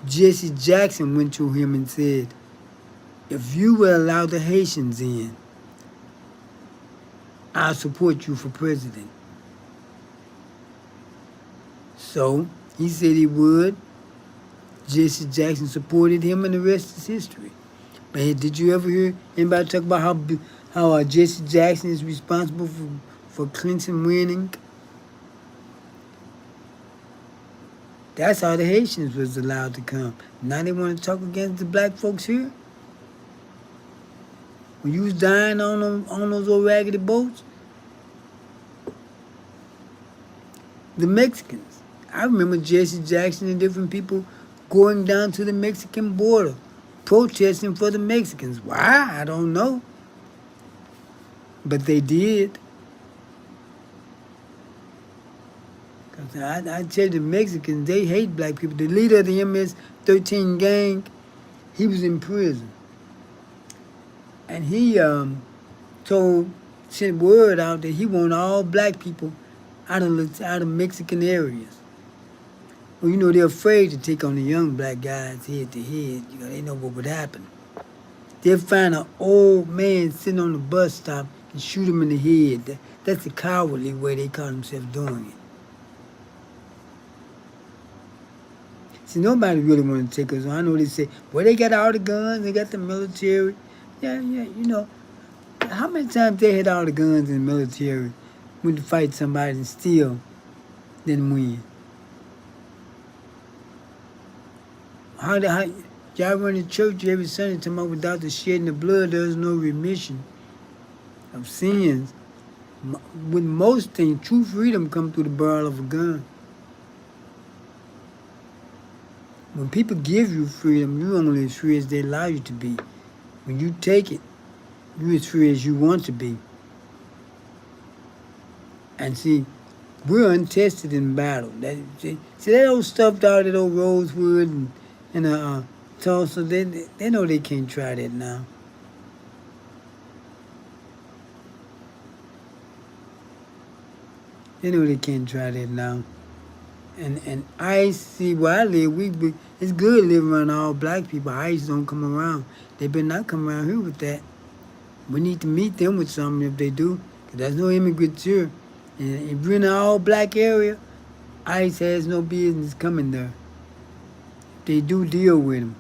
Jesse Jackson went to him and said, if you will allow the Haitians in, I'll support you for president. So he said he would. Jesse Jackson supported him, and the rest is history. But did you ever hear anybody talk about how Jesse Jackson is responsible for Clinton winning? That's how the Haitians was allowed to come. Now they want to talk against the black folks here? When you was dying on those old raggedy boats? The Mexicans. I remember Jesse Jackson and different people going down to the Mexican border, protesting for the Mexicans. Why? I don't know. But they did. I tell you, the Mexicans, they hate black people. The leader of the MS-13 gang, he was in prison. And he sent word out that he wanted all black people out of Mexican areas. Well, you know, they're afraid to take on the young black guys head to head. You know, they know what would happen. They'll find an old man sitting on the bus stop and shoot him in the head. That's the cowardly way they call themselves doing it. See, nobody really want to take us on. I know they say, well, they got all the guns, they got the military. Yeah, you know. How many times they had all the guns in the military went to fight somebody and still didn't win? How y'all run to church every Sunday talking about without the shedding of blood, there's no remission of sins. With most things, true freedom comes through the barrel of a gun. When people give you freedom, you're only as free as they allow you to be. When you take it, you're as free as you want to be. And see, we're untested in battle. See that old stuff out at old Rosewood and Tulsa, they know they can't try that now. They know they can't try that now. And ICE, see where I live, it's good living around all black people. ICE don't come around. They better not come around here with that. We need to meet them with something if they do, because there's no immigrants here. And if you're in an all-black area, ICE has no business coming there. They do deal with them.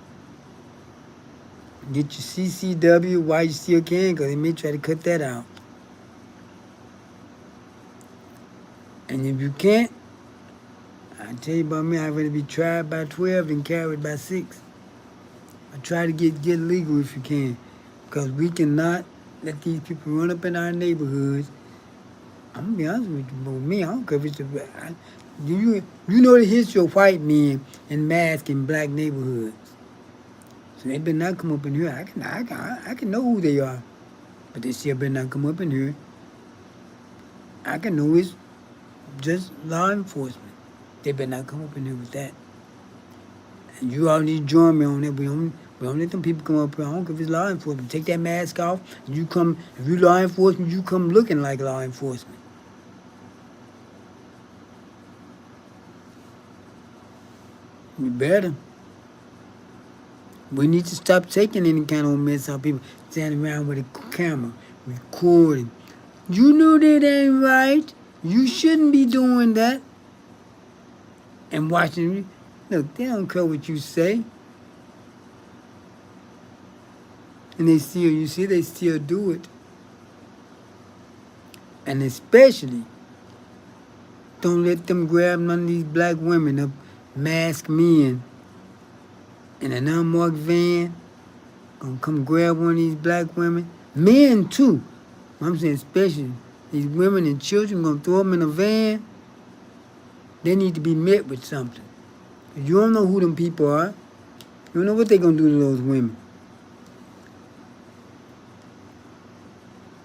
Get your CCW while you still can, because they may try to cut that out. And if you can't, I tell you about me, I'd rather be tried by 12 than carried by 6. I try to get legal if you can, because we cannot let these people run up in our neighborhoods. I'm going to be honest with you, but me, I don't care if it's you know the history of white men in masks in black neighborhoods. So they better not come up in here. I can know who they are, but they still better not come up in here. I can know it's just law enforcement. They better not come up in here with that. And you all need to join me on that. We don't let them people come up here. I don't care if it's law enforcement. Take that mask off. You come, if you law enforcement, you come looking like law enforcement. You better. We need to stop taking any kind of mess out people standing around with a camera, recording. You know that ain't right. You shouldn't be doing that. And watching, look, they don't care what you say. And they still, you see, they still do it. And especially, don't let them grab none of these black women up, masked men in an unmarked van. Gonna come grab one of these black women. Men too. I'm saying especially these women and children gonna throw them in a van. They need to be met with something. You don't know who them people are. You don't know what they gonna do to those women.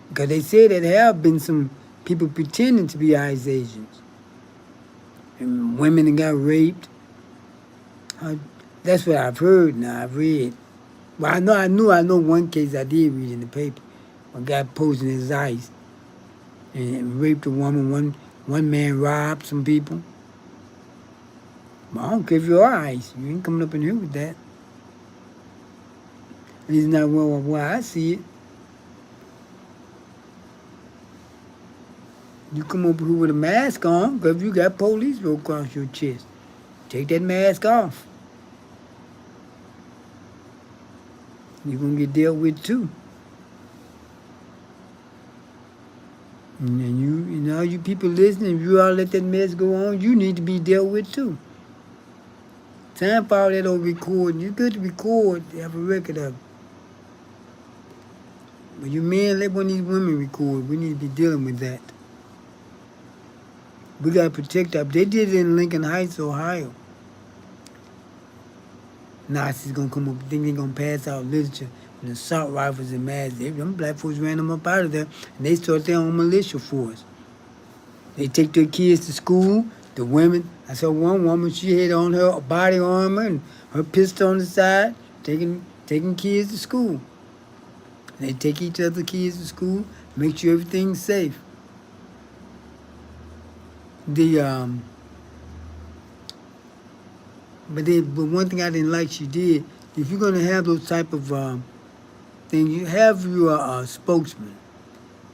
Because they say that there have been some people pretending to be ICE agents. And women that got raped. That's what I've heard now, I've read. Well, I know one case I did read in the paper. A guy posing as ICE and raped a woman. One man robbed some people. But I don't care if you're ICE. You ain't coming up in here with that. At least not where I see it. You come over here with a mask on, because you got police roll across your chest. Take that mask off. You're going to get dealt with too. And all you people listening, if you all let that mess go on, you need to be dealt with too. Time for all that old recording. It's good to record, have a record of it. But you men, let one of these women record. We need to be dealing with that. We got to protect our... They did it in Lincoln Heights, Ohio. Nazis going to come up, think they're going to pass out literature and assault rifles and mass. Them black folks ran them up out of there, and they start their own militia force. They take their kids to school. The women, I saw one woman, she had on her body armor and her pistol on the side, taking kids to school. They take each other's kids to school, make sure everything's safe. But one thing I didn't like she did, if you're going to have those type of things, you have your spokesman.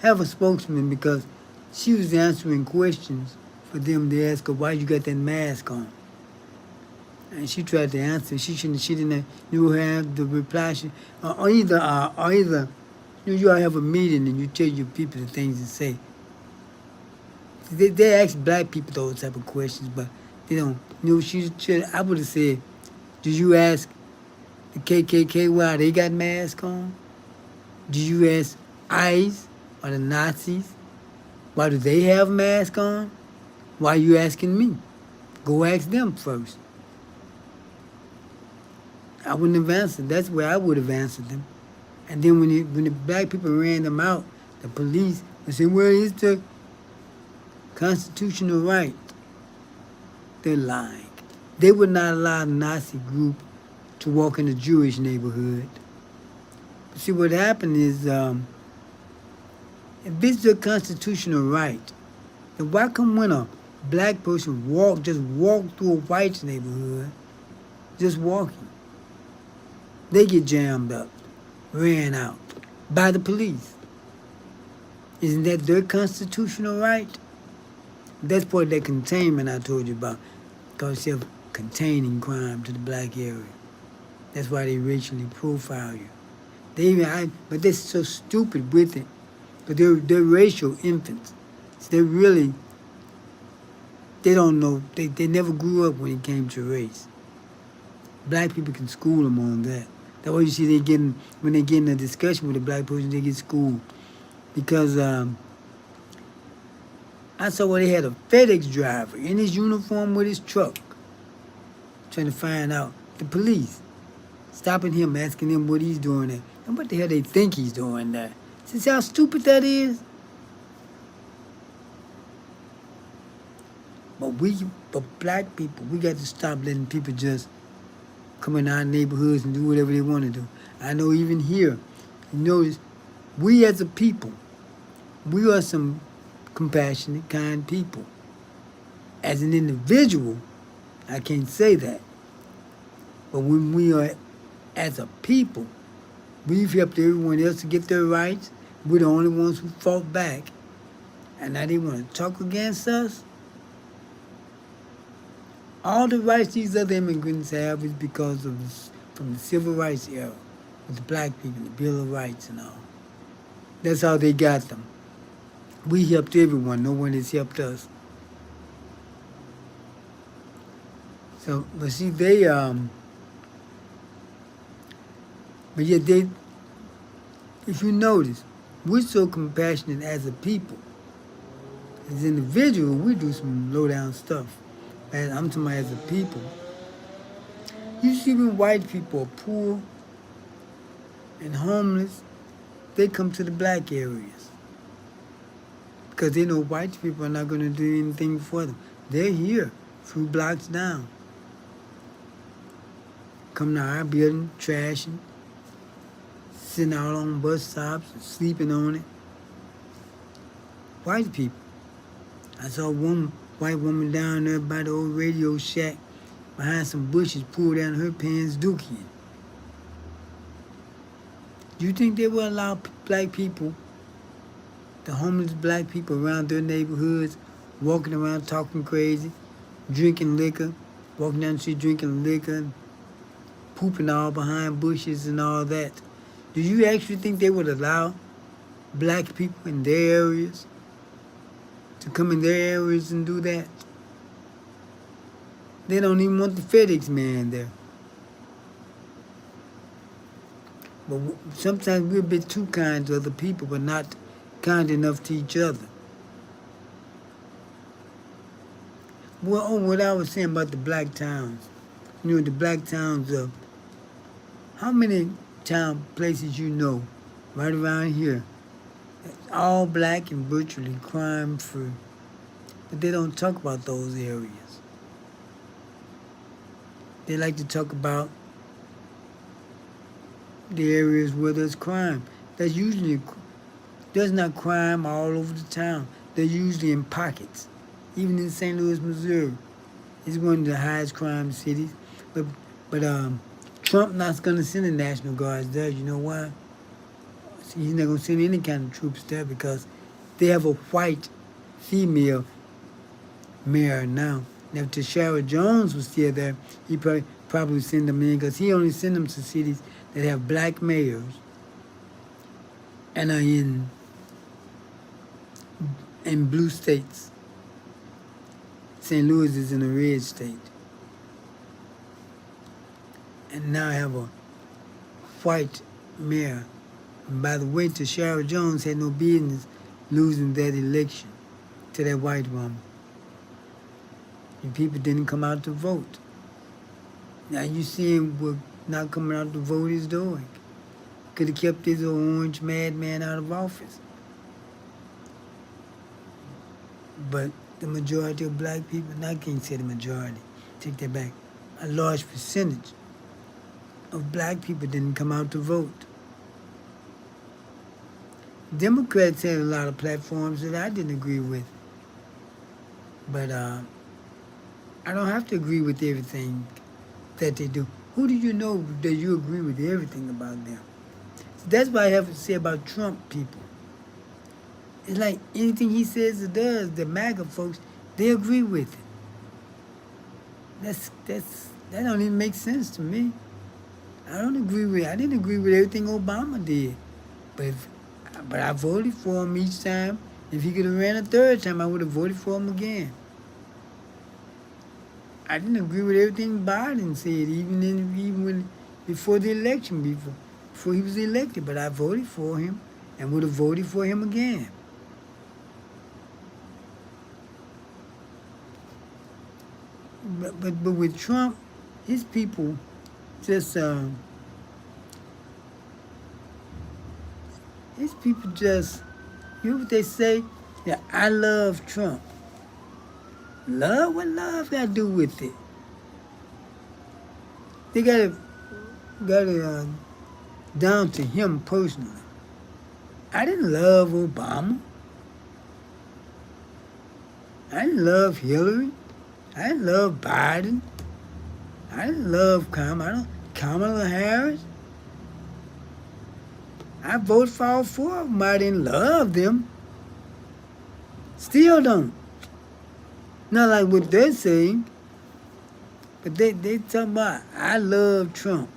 Have a spokesman, because she was answering questions for them to ask her, why you got that mask on? And she tried to answer. She didn't knew her the reply. Or either you all have a meeting and you tell your people the things to say. They ask black people those type of questions, but they don't. I would have said, did you ask the KKK why they got masks on? Did you ask ICE or the Nazis why do they have masks on? Why are you asking me? Go ask them first. I wouldn't have answered. That's where I would have answered them. And then when the black people ran them out, the police would say, well, it's the constitutional right. They're lying. They would not allow the Nazi group to walk in a Jewish neighborhood. But see, what happened is, if it's the constitutional right, then why come when a black person just walk through a white neighborhood, just walking, they get jammed up, ran out by the police? Isn't that their constitutional right? That's part of that containment I told you about, because of containing crime to the black area. That's why they racially profile you. But they're so stupid with it. But they're racial infants. So they don't know. They never grew up when it came to race. Black people can school them on that. That's why you see when they get in a discussion with a black person, they get schooled. Because I saw where they had a FedEx driver in his uniform with his truck trying to find out. The police stopping him, asking him what he's doing there. And what the hell they think he's doing there. See how stupid that is? but black people, we got to stop letting people just come in our neighborhoods and do whatever they want to do. I know even here, you notice, we as a people, we are some compassionate, kind people. As an individual, I can't say that. But when we are, as a people, we've helped everyone else to get their rights. We're the only ones who fought back. And now they want to talk against us? All the rights these other immigrants have is because of from the civil rights era with the black people, the Bill of Rights and all. That's how they got them. We helped everyone. No one has helped us. So, but see, but yet if you notice, we're so compassionate as a people. As individuals, we do some low down stuff. And I'm talking about as a people. You see when white people are poor and homeless, they come to the black areas. Because they know white people are not going to do anything for them. They're here, a few blocks down. Come to our building, trashing, sitting out on bus stops, sleeping on it. White people. I saw one white woman down there by the old radio shack behind some bushes, pull down her pants, dookie. Do you think they will allow black people, the homeless black people around their neighborhoods, walking around talking crazy, drinking liquor, walking down the street drinking liquor, pooping all behind bushes and all that? Do you actually think they would allow black people in their areas to come in their areas and do that? They don't even want the FedEx man there. But sometimes we're a bit too kind to other people, but not kind enough to each other. Well, what I was saying about the black towns, the black towns of how many town places you know right around here, all black and virtually crime-free, but they don't talk about those areas. They like to talk about the areas where there's crime. There's not crime all over the town. They're usually in pockets. Even in St. Louis, Missouri, it's one of the highest crime cities. But Trump not going to send the National Guards there. You know why? He's not going to send any kind of troops there because they have a white female mayor now. Now, if Tashara Jones was still there, he probably would send them in because he only sends them to cities that have black mayors and are in blue states. St. Louis is in a red state. And now I have a white mayor. And by the way, Tashara Jones had no business losing that election to that white woman. And people didn't come out to vote. Now you seeing what not coming out to vote is doing. Could have kept this orange madman out of office. But the majority of black people, and I can't say the majority, take that back, a large percentage of black people didn't come out to vote. Democrats had a lot of platforms that I didn't agree with. But I don't have to agree with everything that they do. Who do you know that you agree with everything about them? So that's what I have to say about Trump people. It's like anything he says or does, the MAGA folks, they agree with it. That don't even make sense to me. I didn't agree with everything Obama did. But I voted for him each time. If he could have ran a third time, I would have voted for him again. I didn't agree with everything Biden said, even when before the election, before he was elected. But I voted for him and would have voted for him again. But with Trump, his people just you know what they say? Yeah, I love Trump. Love? What love got to do with it? They got it down to him personally. I didn't love Obama. I didn't love Hillary. I didn't love Biden. I didn't love Kamala Harris. I voted for all four of them. I didn't love them. Still don't. Not like what they're saying. But they talking about, I love Trump.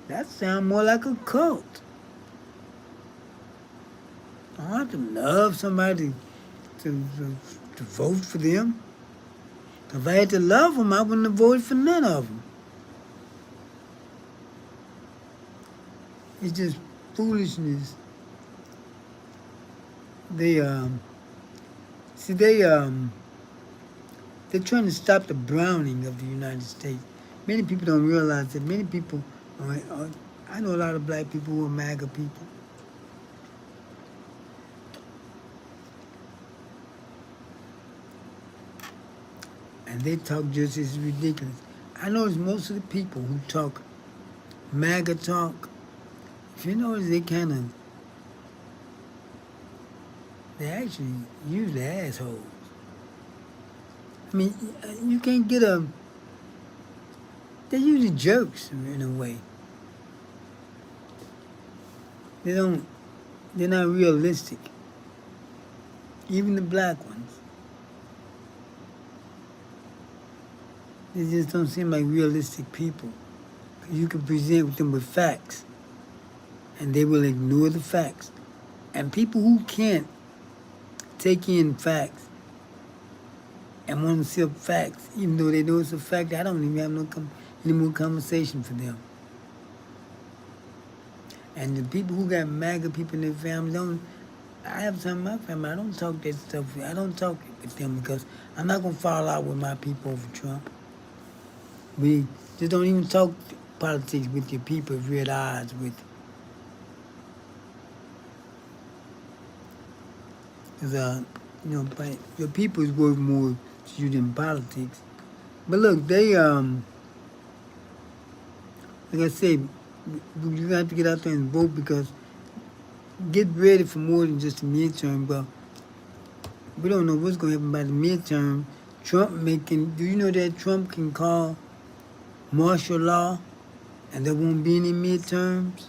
That sounds more like a cult. I don't have to love somebody to vote for them. If I had to love them, I wouldn't have voted for none of them. It's just foolishness. They're trying to stop the browning of the United States. Many people don't realize that. Many people, I know a lot of black people who are MAGA people. And they talk just as ridiculous. I notice most of the people who talk MAGA talk, if you notice, they actually usually assholes. I mean, you can't get they're usually jerks in a way. They're not realistic. Even the black ones. They just don't seem like realistic people. You can present them with facts, and they will ignore the facts. And people who can't take in facts and want to sell facts, even though they know it's a fact, I don't even have any more conversation for them. And the people who got MAGA people in their family I have some in my family, I don't talk that stuff. I don't talk with them because I'm not going to fall out with my people over Trump. We just don't even talk politics with your people if you're at odds with them. Because, your people is worth more to you than politics. But look, they, like I said, you have to get out there and vote because get ready for more than just the midterm. But we don't know what's going to happen by the midterm. Do you know that Trump can call martial law and there won't be any midterms?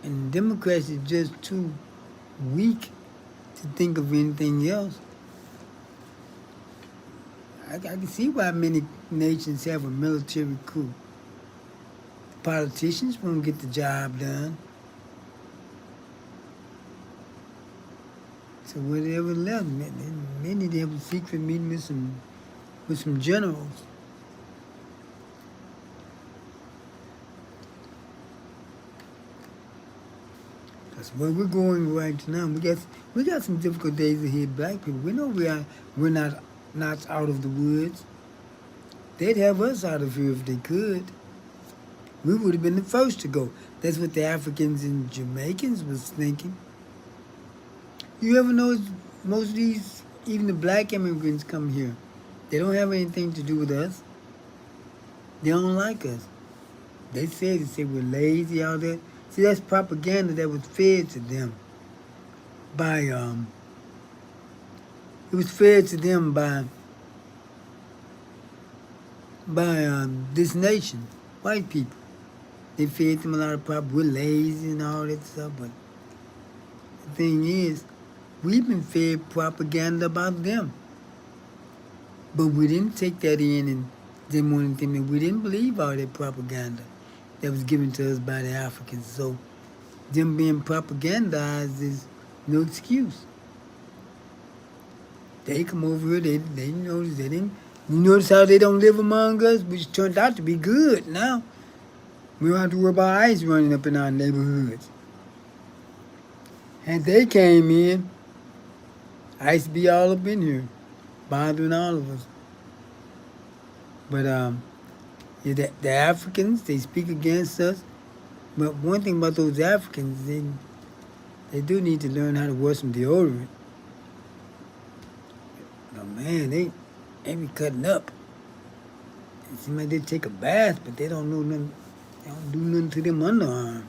And Democrats are just too weak to think of anything else. I can see why many nations have a military coup. Politicians won't get the job done. So whatever left, they need to have a secret meeting with some generals. That's where we're going right now. We got some difficult days ahead, black people. We know we're not out of the woods. They'd have us out of here if they could. We would have been the first to go. That's what the Africans and Jamaicans was thinking. You ever notice most of these, even the black immigrants come here, they don't have anything to do with us. They don't like us. They say we're lazy out there. See, that's propaganda that was fed to them by this nation, white people. They fed them a lot of propaganda. We're lazy and all that stuff, but the thing is, we've been fed propaganda about them. But we didn't take that in and didn't want anything. And we didn't believe all that propaganda that was given to us by the Africans. So them being propagandized is no excuse. They come over here, they notice they didn't. You notice how they don't live among us, which turned out to be good now. We don't have to worry about ICE running up in our neighborhoods. And they came in, ICE be all up in here, bothering all of us. But the Africans, they speak against us. But one thing about those Africans, they do need to learn how to wear some deodorant. man, they be cutting up. It seems like they take a bath, but they don't know nothing. They don't do nothing to them underarms.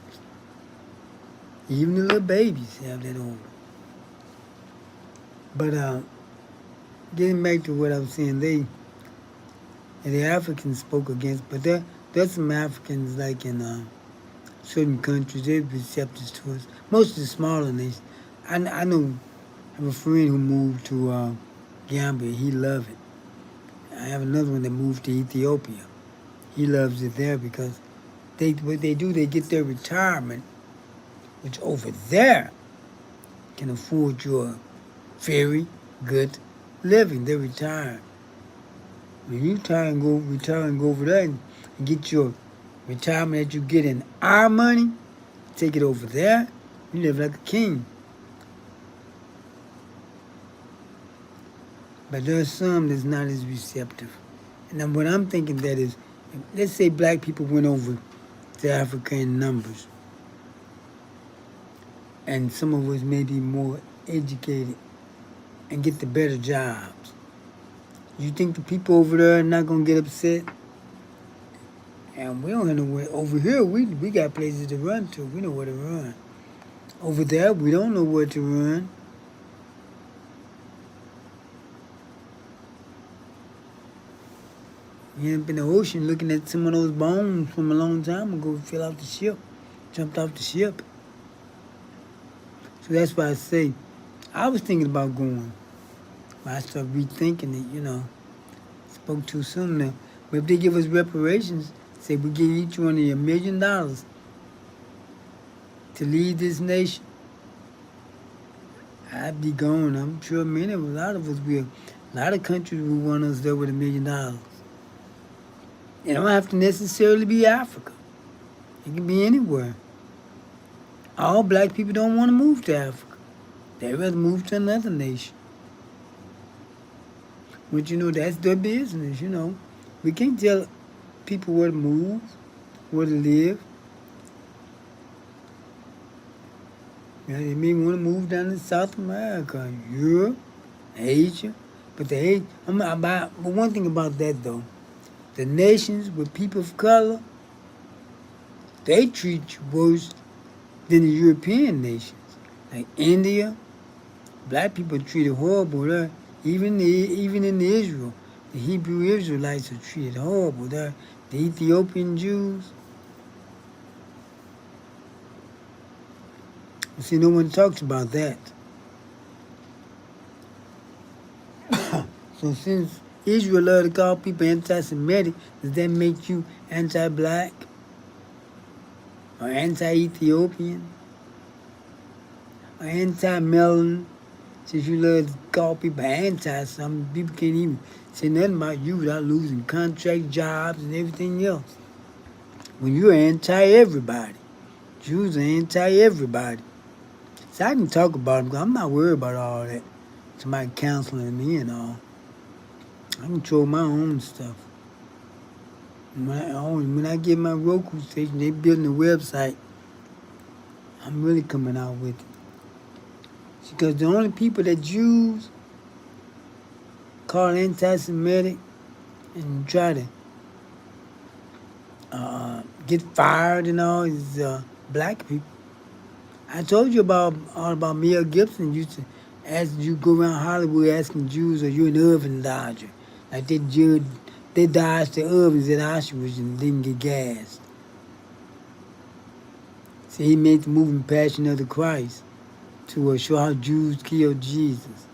Even the little babies have that over. But getting back to what I was saying, the Africans spoke against, but there's some Africans like in certain countries, they're receptive to us. Most of the smaller nations. I know, I have a friend who moved to Gambia. He loved it. I have another one that moved to Ethiopia. He loves it there because what they do, they get their retirement, which over there can afford your very good living. They're retired. When you retire and go over there and get your retirement that you get in our money, take it over there, you live like a king. But there's some that's not as receptive. And then what I'm thinking that is, let's say black people went over to Africa in numbers, and some of us may be more educated and get the better jobs. You think the people over there are not going to get upset? And we don't have nowhere. Over here, we got places to run to. We know where to run. Over there, we don't know where to run. You end up in the ocean looking at some of those bones from a long time ago, fell off the ship, jumped off the ship. So that's why I say, I was thinking about going. But I started rethinking it, spoke too soon now. But if they give us reparations, say we give each one of you $1 million to lead this nation, I'd be gone. I'm sure a lot of us will. A lot of countries will want us there with $1 million. It don't have to necessarily be Africa. It can be anywhere. All black people don't want to move to Africa. They'd rather move to another nation. But that's their business, We can't tell people where to move, where to live. They may want to move down to South America, Europe, Asia. But one thing about that, though, the nations with people of color, they treat you worse than the European nations. Like India, black people are treated horrible there. Even in Israel, the Hebrew Israelites are treated horrible there. The Ethiopian Jews. See, no one talks about that. So since Israel loved to call people anti-Semitic, does that make you anti-black? Or anti-Ethiopian? Or anti-melanin? Since you love to call people anti-something, people can't even say nothing about you without losing contract jobs and everything else. When you're anti-everybody. Jews are anti-everybody. So I can talk about them because I'm not worried about all that. Somebody counseling me and all. I control my own stuff. When I get my Roku station, they building a website, I'm really coming out with it. Because the only people that Jews call anti-Semitic and try to get fired and all is black people. I told you all about Mel Gibson used to ask you go around Hollywood asking Jews, are you an oven dodger? Like they dodged the ovens at Auschwitz and didn't get gassed. So he made the movie Passion of the Christ to show how Jews killed Jesus.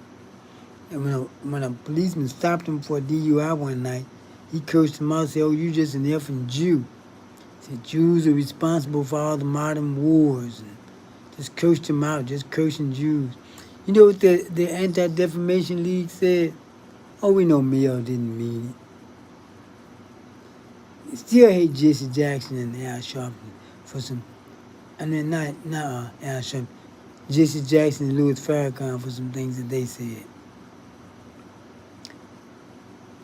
And when a policeman stopped him for a DUI one night, he cursed him out and said, oh, you just an effing Jew. He said Jews are responsible for all the modern wars. And just cursed him out, just cursing Jews. You know what the Anti-Defamation League said? Oh, we know Mel didn't mean it. Still hate Jesse Jackson and Al Sharpton for some, not Al Sharpton, Jesse Jackson and Louis Farrakhan for some things that they said.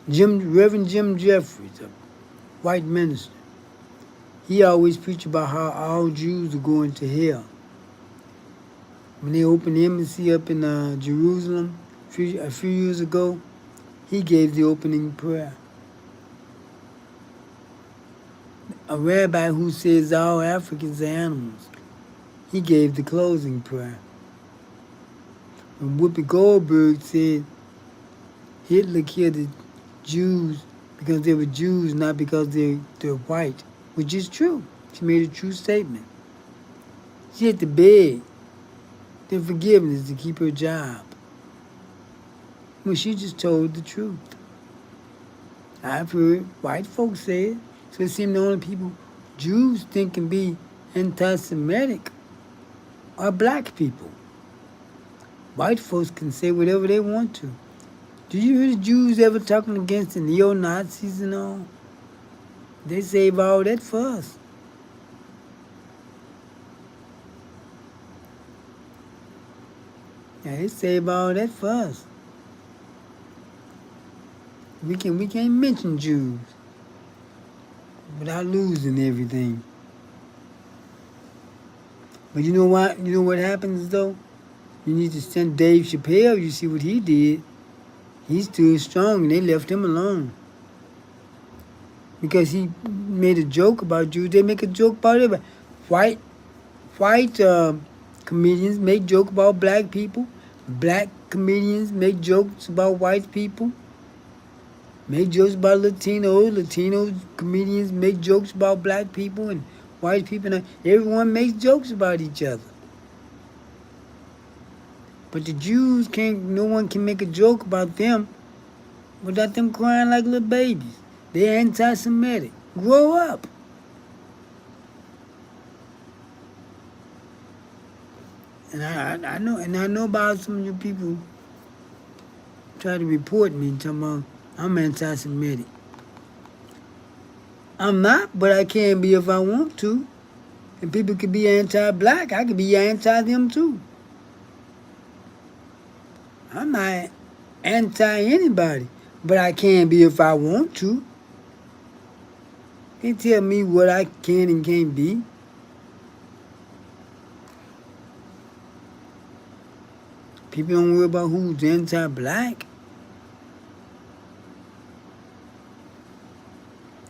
Reverend Jim Jeffries, a white minister, he always preached about how all Jews are going to hell. When they opened the embassy up in Jerusalem a few years ago, he gave the opening prayer. A rabbi who says all Africans are animals, he gave the closing prayer. And Whoopi Goldberg said Hitler killed the Jews because they were Jews, not because they're white, which is true. She made a true statement. She had to beg their forgiveness to keep her job. Well, she just told the truth. I've heard white folks say it. So it seems the only people Jews think can be anti-Semitic are black people. White folks can say whatever they want to. Did you hear the Jews ever talking against the neo-Nazis and all? They save all that for us. Yeah, they save all that for us. We can't mention Jews without losing everything. But you know what? You know what happens though? You need to send Dave Chappelle. You see what he did. He stood strong and they left him alone. Because he made a joke about Jews. They make a joke about everybody. White comedians make jokes about black people. Black comedians make jokes about white people. Make jokes about Latinos. Latino comedians make jokes about black people and white people. And everyone makes jokes about each other. But the Jews can't, no one can make a joke about them without them crying like little babies. They're anti-Semitic. Grow up. And I know about some of you people try to report me talking about I'm anti-Semitic. I'm not, but I can be if I want to. And people can be anti-black. I can be anti-them too. I'm not anti-anybody, but I can be if I want to. Can't tell me what I can and can't be. People don't worry about who's anti-black.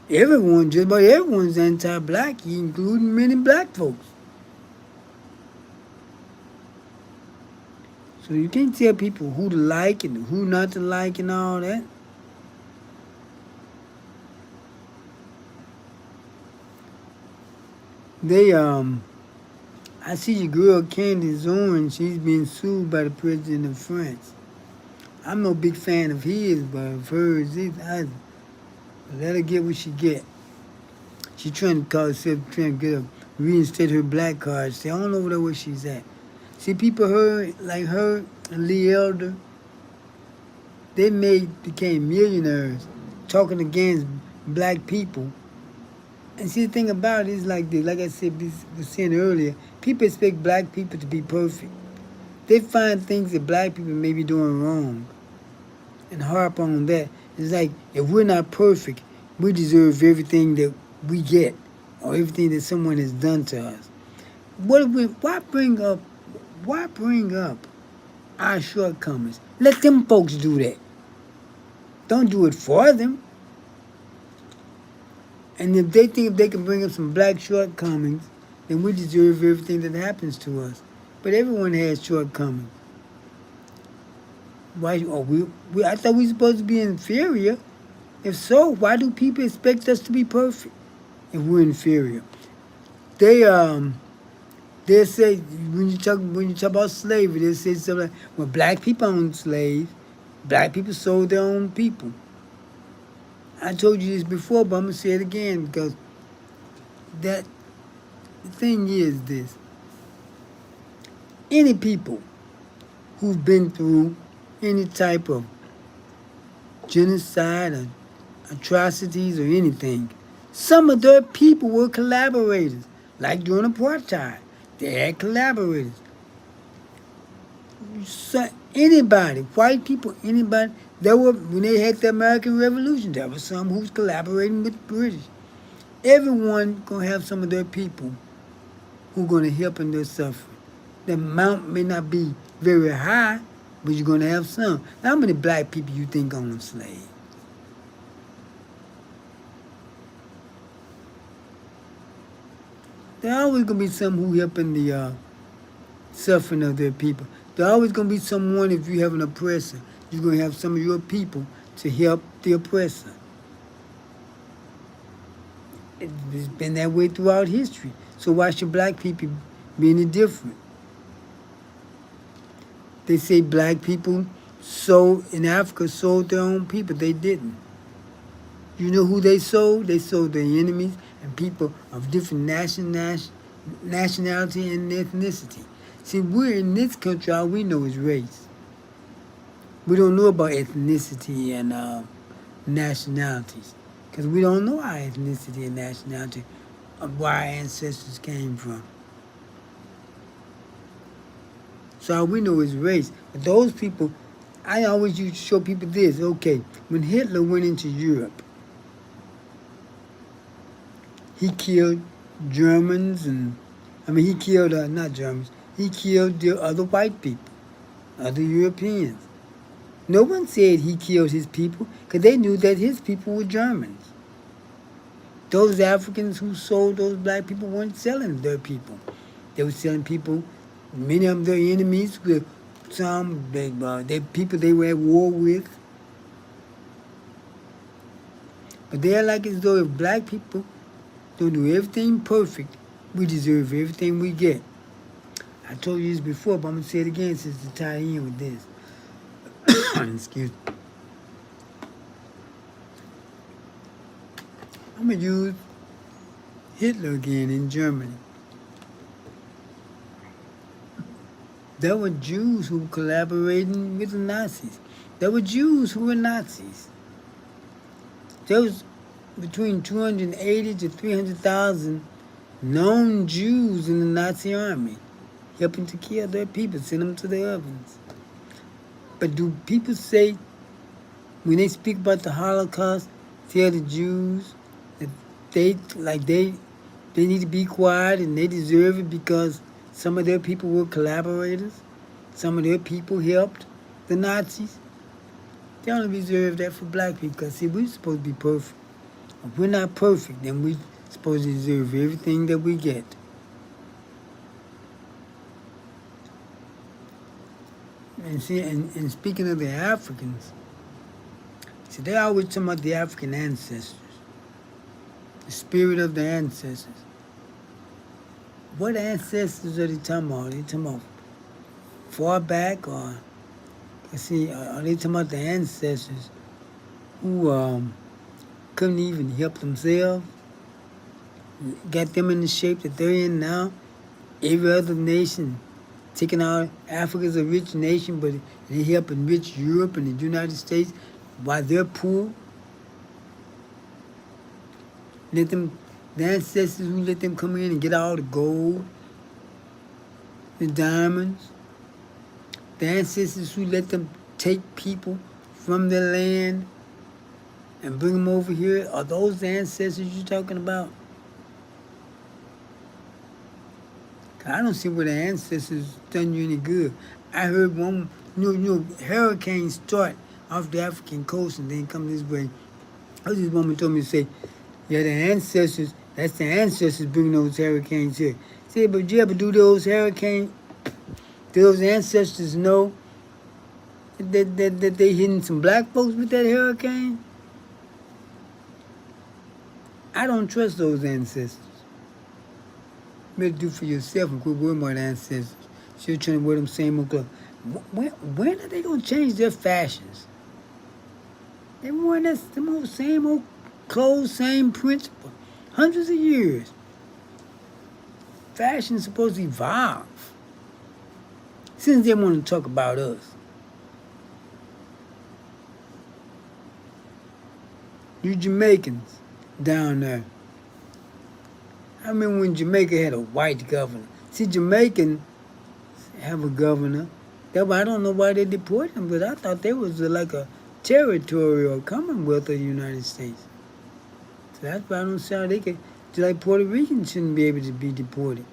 Everyone, just about everyone's anti-black, including many black folks. So you can't tell people who to like and who not to like and all that. I see your girl Candace Owens, she's being sued by the president of France. I'm no big fan of his, but of hers either. Let her get what she get. She trying to call herself, trying to reinstate her black card. I don't know where she's at. See, people like her and Lee Elder, they became millionaires talking against black people. And see, the thing about it is like this. Like I was saying earlier, people expect black people to be perfect. They find things that black people may be doing wrong and harp on that. It's like, if we're not perfect, we deserve everything that we get or everything that someone has done to us. Why bring up our shortcomings? Let them folks do that. Don't do it for them. And if they think if they can bring up some black shortcomings, then we deserve everything that happens to us. But everyone has shortcomings. Why? I thought we were supposed to be inferior. If so, why do people expect us to be perfect if we're inferior? They say when you talk about slavery, they say something like, well, black people owned slaves, black people sold their own people. I told you this before, but I'm gonna say it again because the thing is this: any people who've been through any type of genocide or atrocities or anything, some of their people were collaborators. Like during apartheid, they had collaborators. So anybody, white people, anybody, when they had the American Revolution, there were some who was collaborating with the British. Everyone gonna have some of their people who gonna help in their suffering. The amount may not be very high, but you're gonna have some. How many black people you think own slaves? There always gonna be some who helping the suffering of their people. There always gonna be someone. If you have an oppressor, you're gonna have some of your people to help the oppressor. It's been that way throughout history. So why should black people be any different? They say black people in Africa sold their own people. They didn't. You know who they sold? They sold their enemies and people of different nationality and ethnicity. See, we're in this country, all we know is race. We don't know about ethnicity and nationalities because we don't know our ethnicity and nationality of where our ancestors came from. So all we know is race. But those people, I always used to show people this. Okay, when Hitler went into Europe, he killed Germans he killed, not Germans, he killed the other white people, other Europeans. No one said he killed his people because they knew that his people were Germans. Those Africans who sold those black people weren't selling their people. They were selling people, many of them their enemies, with some they people they were at war with. But they're like as though if black people don't do everything perfect, we deserve everything we get. I told you this before, but I'm going to say it again since to tie in with this. Excuse me. I'm going to use Hitler again in Germany. There were Jews who were collaborating with the Nazis. There were Jews who were Nazis. There was between 280 to 300,000 known Jews in the Nazi army, helping to kill their people, send them to the ovens. But do people say, when they speak about the Holocaust, tell the Jews that they need to be quiet and they deserve it because some of their people were collaborators? Some of their people helped the Nazis? They only reserve that for black people because, see, we're supposed to be perfect. If we're not perfect, then we're supposed to deserve everything that we get. And see, and speaking of the Africans, see, they always talking about the African ancestors, the spirit of the ancestors. What ancestors are they talking about? Are they talking about far back, or see, are they talking about the ancestors who couldn't even help themselves, got them in the shape that they're in now? Every other nation taking out Africa's a rich nation, but they help enrich Europe and the United States while they're poor. Let them, the ancestors who let them come in and get all the gold, the diamonds. The ancestors who let them take people from their land and bring them over here. Are those the ancestors you're talking about? I don't see where the ancestors done you any good. I heard one, hurricanes start off the African coast and then come this way. This woman told me to say, yeah, the ancestors, that's the ancestors bringing those hurricanes here. Say, but you ever do those hurricanes? Do those ancestors know that they hitting some black folks with that hurricane? I don't trust those ancestors. You better do for yourself and quit worrying about ancestors. Still trying to wear them same old clothes. When are they going to change their fashions? They wearing them same old clothes, same principle. Hundreds of years. Fashion's supposed to evolve. Since they want to talk about us. You Jamaicans down there. I remember when Jamaica had a white governor. See, Jamaicans have a governor. I don't know why they deported him, but I thought they was like a territory or commonwealth of the United States. So that's why I don't see how they could, just like Puerto Ricans shouldn't be able to be deported.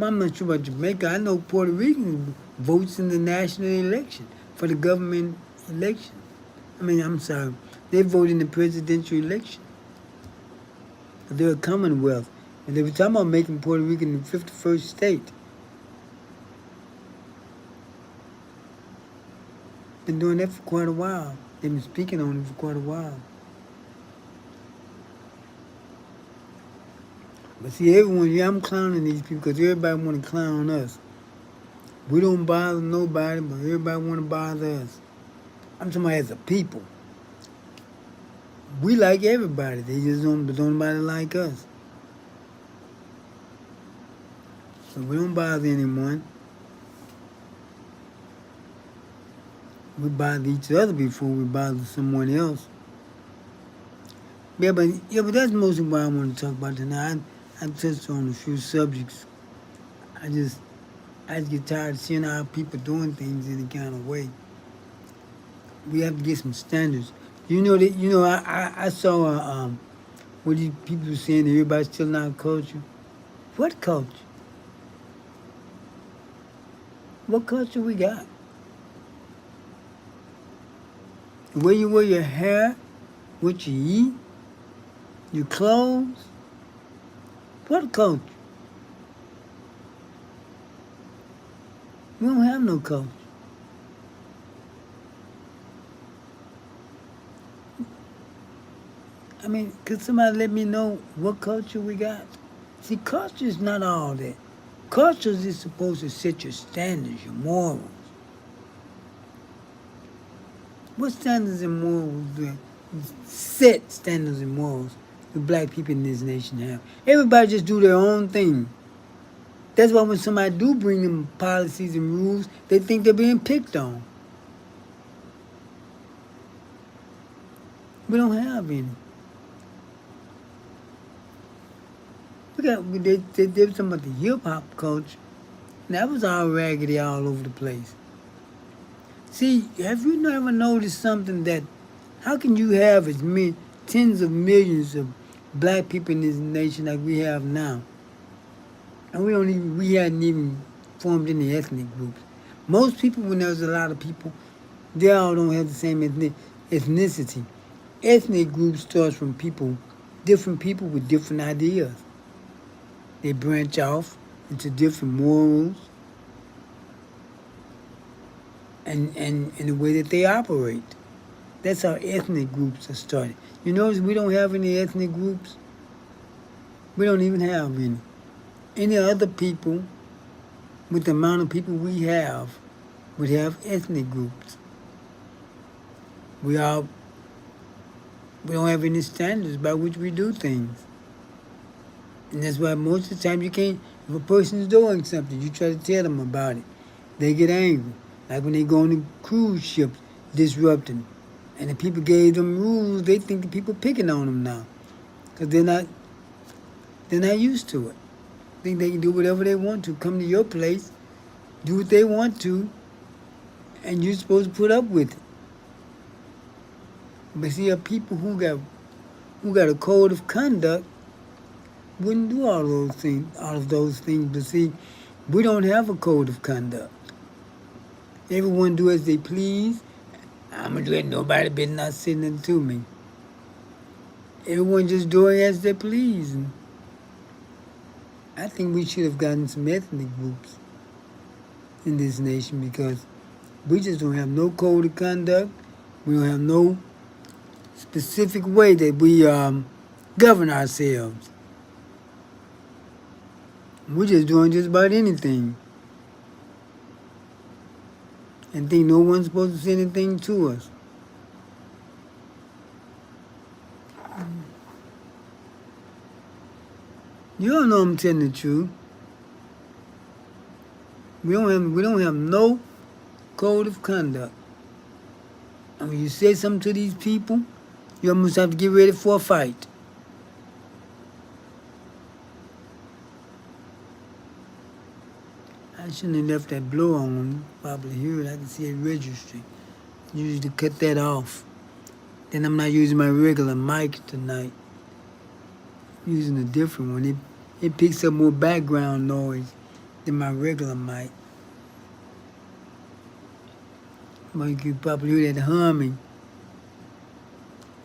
I'm not sure about Jamaica. I know Puerto Rican votes in the national election for the government election. I'm sorry, they vote in the presidential election. They're a Commonwealth. And they were talking about making Puerto Rico the 51st state. Been doing that for quite a while. They've been speaking on it for quite a while. But see, I'm clowning these people because everybody want to clown us. We don't bother nobody, but everybody want to bother us. I'm talking about as a people. We like everybody. They just don't nobody like us. So we don't bother anyone. We bother each other before we bother someone else. But that's mostly what I want to talk about tonight. I touched on a few subjects. I just get tired of seeing how people doing things in a kind of way. We have to get some standards. I saw what these people were saying that everybody's still out culture. What culture? What culture we got? The way you wear your hair, what you eat, your clothes. What culture? We don't have no culture. Could somebody let me know what culture we got? See, culture is not all that. Culture is supposed to set your standards, your morals. What standards and morals do set standards and morals do black people in this nation have? Everybody just do their own thing. That's why when somebody do bring them policies and rules, they think they're being picked on. We don't have any. They were talking about the hip-hop culture. That was all raggedy all over the place. See, have you never noticed something that, how can you have as many tens of millions of black people in this nation like we have now? And we hadn't even formed any ethnic groups. Most people, when there's a lot of people, they all don't have the same ethnicity. Ethnic groups starts from different people with different ideas. They branch off into different morals and the way that they operate. That's how ethnic groups are started. You notice we don't have any ethnic groups? We don't even have any. Any other people, with the amount of people we have, would have ethnic groups. We don't have any standards by which we do things. And that's why most of the time if a person's doing something, you try to tell them about it. They get angry. Like when they go on the cruise ships, disrupting. And the people gave them rules, they think the people picking on them now. Because they're not used to it. Think they can do whatever they want to. Come to your place, do what they want to, and you're supposed to put up with it. But see, people who got a code of conduct wouldn't do all of those things. But see, we don't have a code of conduct. Everyone do as they please. I'm gonna do it. Nobody better not say nothing to me. Everyone just doing as they please. And I think we should have gotten some ethnic groups in this nation because we just don't have no code of conduct. We don't have no specific way that we govern ourselves. We're just doing just about anything. And think no one's supposed to say anything to us. You don't know I'm telling the truth. We don't have no code of conduct. And when you say something to these people, you almost have to get ready for a fight. I shouldn't have left that blow on. Probably hear it. I can see it registering. Usually cut that off. Then I'm not using my regular mic tonight. I'm using a different one. It picks up more background noise than my regular mic. But you can probably hear that humming.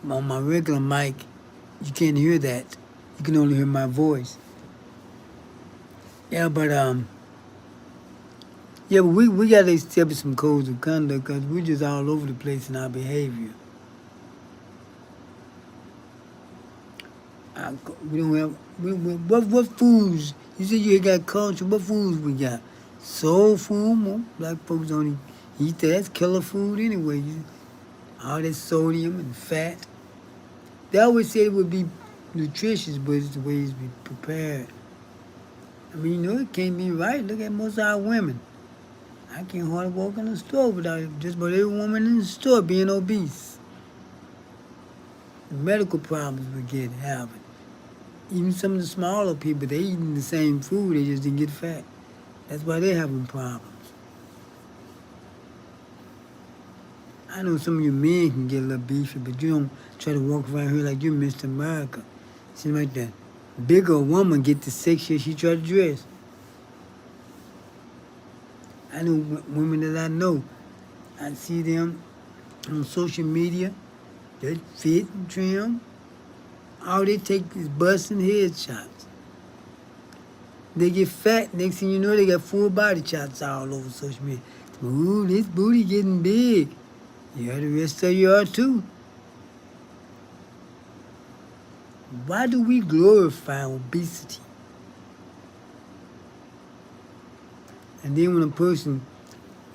On my regular mic, you can't hear that. You can only hear my voice. Yeah, but yeah, but we got to establish some codes of conduct because we're just all over the place in our behavior. We don't have what foods? You said you got culture. What foods we got? Soul food. Well, black folks don't eat that. That's killer food anyway. All that sodium and fat. They always said it would be nutritious, but it's the way it's be prepared. I mean, you know, it can't be right. Look at most of our women. I can't hardly walk in the store without just about every woman in the store being obese. The medical problems we get having. Even some of the smaller people, they eating the same food, they just didn't get fat. That's why they're having problems. I know some of you men can get a little beefy, but you don't try to walk around here like you're Mr. America. Seems like that bigger a woman get the sexier she try to dress. I know women that I know. I see them on social media. They're fit and trim. All they take is busting headshots. They get fat, next thing you know, they got full body shots all over social media. Ooh, this booty getting big. Yeah, the rest of you are too. Why do we glorify obesity? And then when a person,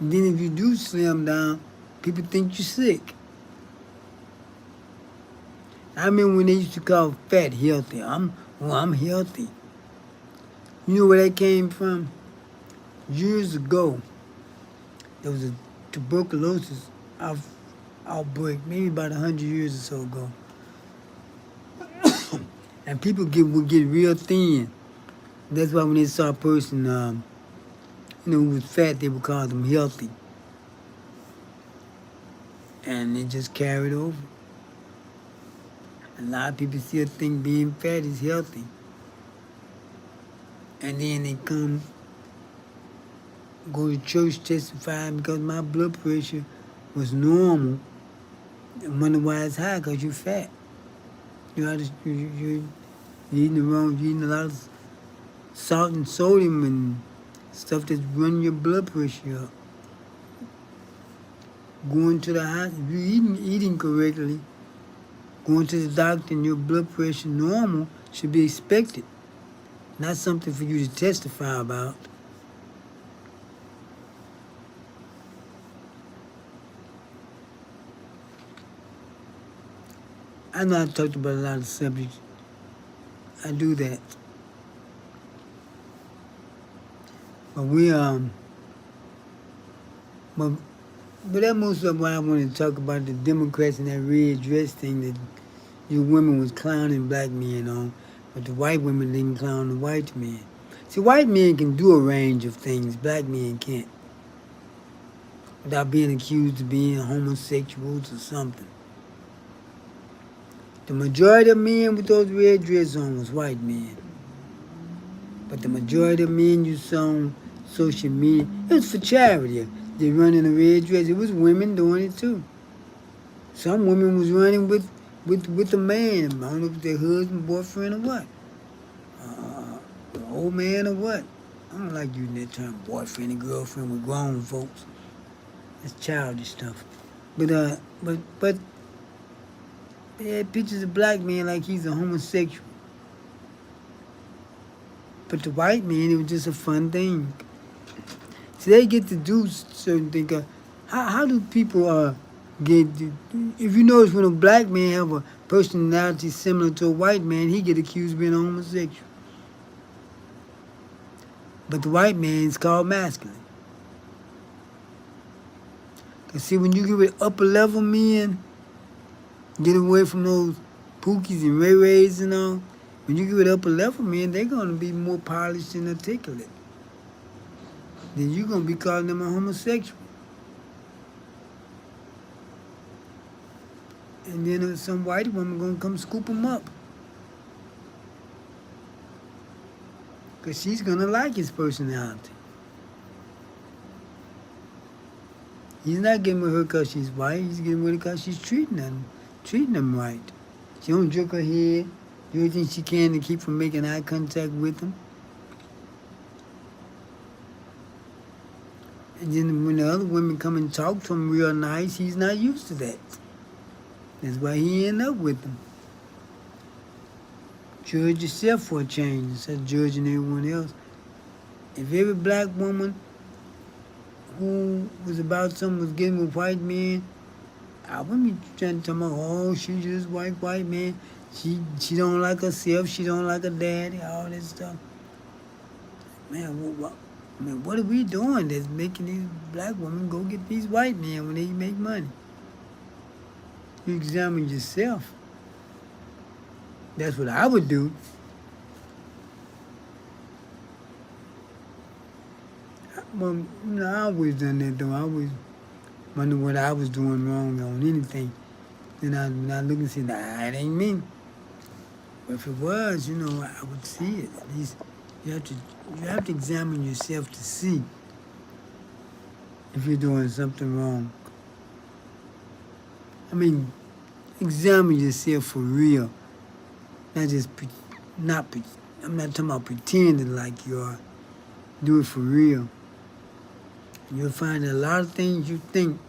then if you do slim down, people think you're sick. I remember when they used to call fat healthy. I'm healthy. You know where that came from? Years ago, there was a tuberculosis outbreak, maybe about 100 years or so ago. And people would get real thin. That's why when they saw a person, who was fat, they would call them healthy. And it just carried over. A lot of people still think being fat is healthy. And then they go to church testifying because my blood pressure was normal. And wonder why it's high, because you're fat. You're eating the wrong, you're eating a lot of salt and sodium and stuff that's running your blood pressure up. Going to the hospital, if you're eating correctly, going to the doctor and your blood pressure normal should be expected. Not something for you to testify about. I know I talked about a lot of subjects. I do that. But but that most of what I wanted to talk about, the Democrats and that red dress thing that you women was clowning black men on, but the white women didn't clown the white men. See, white men can do a range of things black men can't, without being accused of being homosexuals or something. The majority of men with those red dresses on was white men. But the majority of men you saw on social media, it was for charity. They run in a red dress. It was women doing it too. Some women was running with a man. I don't know if it was their husband, boyfriend, or what. Old man or what. I don't like using that term, boyfriend and girlfriend with grown folks. That's childish stuff. But they had pictures of black men like he's a homosexual. But the white man, it was just a fun thing. So they get to do certain things. How do people get? If you notice, when a black man have a personality similar to a white man, he get accused of being a homosexual. But the white man is called masculine. Cause see, when you get with upper level men, get away from those Pookies and Ray Rays and all. When you get with upper level men, they're gonna be more polished and articulate. Then you're gonna be calling them a homosexual. And then some white woman gonna come scoop them up. Because she's going to like his personality. He's not getting with her because she's white. He's getting with her because she's treating him right. She don't jerk her head. Do everything she can to keep from making eye contact with him. And then when the other women come and talk to him real nice, he's not used to that. That's why he end up with them. Judge yourself for a change instead of judging everyone else. If every black woman who was about something was getting with white men, I wouldn't be trying to tell me, oh, she just white man. She don't like herself. She don't like her daddy. All this stuff. Man, what are we doing that's making these black women go get these white men when they make money? You examine yourself. That's what I would do. Well, I always done that though. I always wonder what I was doing wrong on anything. Then I look and say, nah, it ain't me. But if it was, I would see it. At least you have to examine yourself to see if you're doing something wrong. I mean, examine yourself for real. Not just I'm not talking about pretending like you are. Do it for real. You'll find that a lot of things you think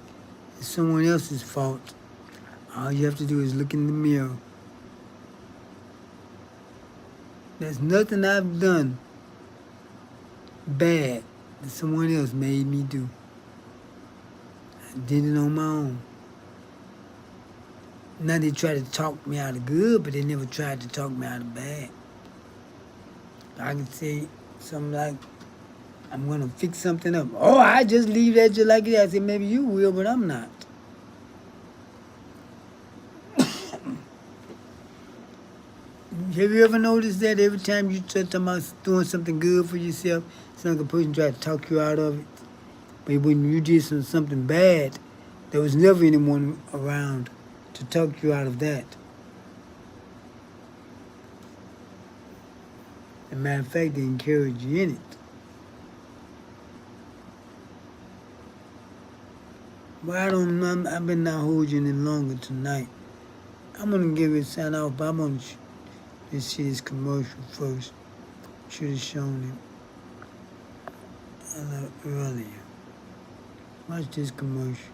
is someone else's fault. All you have to do is look in the mirror. There's nothing I've done bad that someone else made me do. I did it on my own. Now they try to talk me out of good, but they never tried to talk me out of bad. I could say something like, I'm going to fix something up. Oh, I just leave that just like that. I said, maybe you will, but I'm not. Have you ever noticed that every time you start talking about doing something good for yourself, some other person try to talk you out of it? But when you did something bad, there was never anyone around to talk you out of that. As a matter of fact, they encourage you in it. Well, I don't know. I've been not holding you any longer tonight. I'm going to give it a sign off, but I'm going to see this commercial first. Should have shown it earlier. Watch this commercial.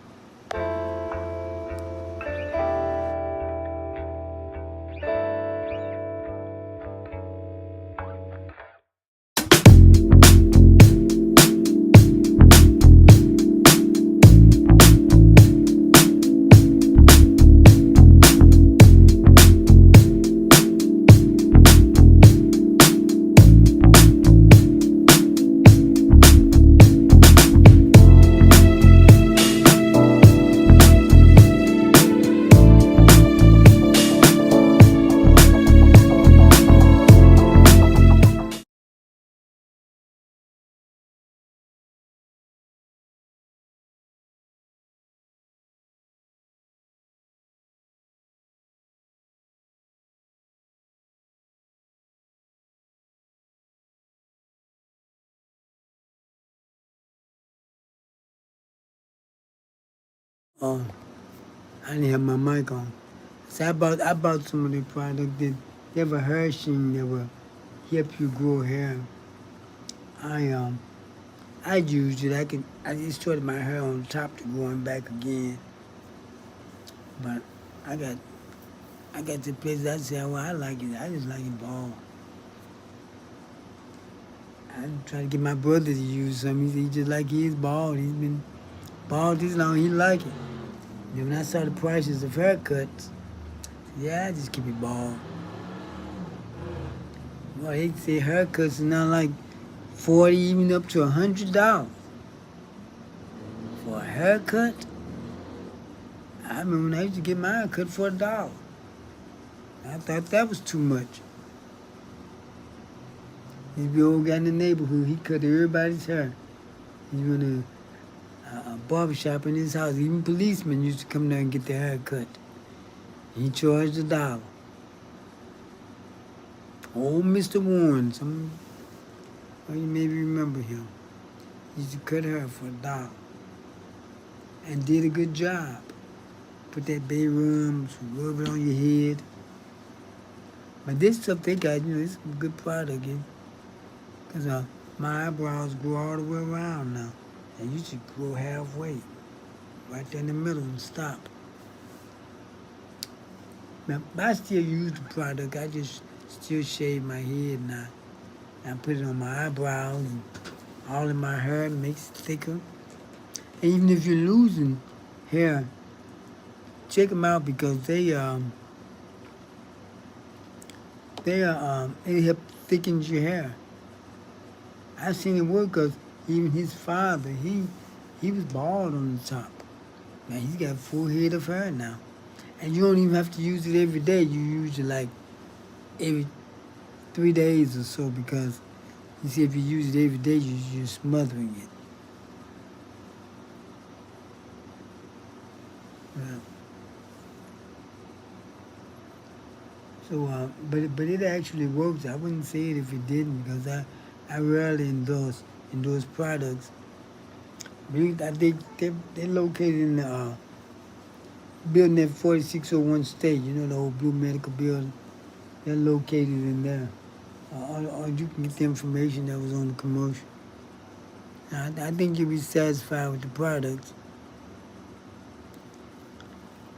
Oh, I didn't have my mic on. So I bought some of the product that you have a hair sheen that will help you grow hair. I used it. I just started my hair on top to growing back again. But I got the place I said, well, I like it. I just like it bald. I tried to get my brother to use some. He just like his bald. He's been bald this long. He like it. Then when I saw the prices of haircuts, yeah, I just keep it bald. Well, they say haircuts are now like $40, even up to $100 for a haircut. I remember when I used to get my haircut for $1. I thought that was too much. This big old guy in the neighborhood, he cut everybody's hair. He run a barbershop in his house. Even policemen used to come there and get their hair cut. He charged $1. Old Mr. Warren, Or you maybe remember him. He used to cut hair for $1 and did a good job. Put that bay rums, rub it on your head. But this stuff they got, it's a good product. Because my eyebrows grow all the way around now. And you should grow halfway, right there in the middle and stop. Now, I still use the product. I just still shave my head now. I put it on my eyebrows and all in my hair, makes it thicker. And even if you're losing hair, check them out because it help thickens your hair. I seen it work because even his father, he was bald on the top. Now he's got full head of hair now. And you don't even have to use it every day. You use it like every 3 days or so because you see if you use it every day, you're smothering it. Yeah. So, but it actually works. I wouldn't say it if it didn't because I rarely endorse products. I think they're located in the building at 4601 State. You know the old blue medical building. They're located in there. Or you can get the information that was on the commercial. I think you'll be satisfied with the products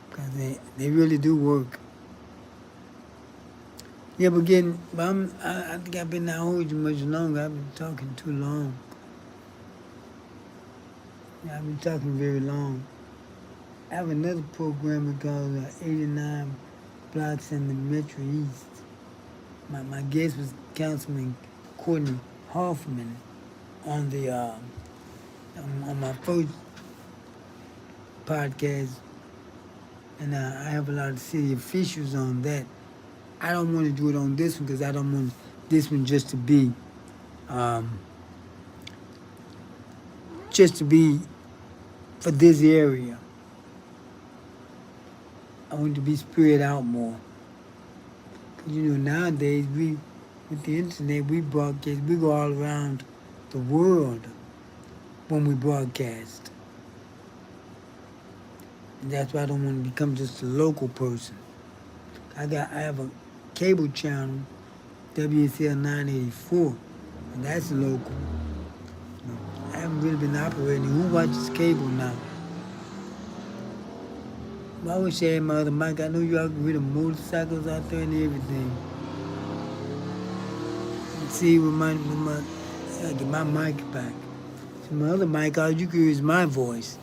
because they really do work. Yeah, but I think I've been not holding you much longer. I've been talking too long. Yeah, I've been talking very long. I have another program called 89 Blocks in the Metro East. My guest was Councilman Courtney Hoffman on the on my first podcast, and I have a lot of city officials on that. I don't want to do it on this one because I don't want this one just to be for this area. I want it to be spread out more. Cause nowadays with the internet we broadcast. We go all around the world when we broadcast. And that's why I don't want to become just a local person. I have a cable channel, WSL 984, and that's local. I haven't really been operating. Who watches cable now? I wish I had my other mic. I know you all get rid of motorcycles out there and everything. See, I get my mic back. So my other mic, all you can hear is my voice.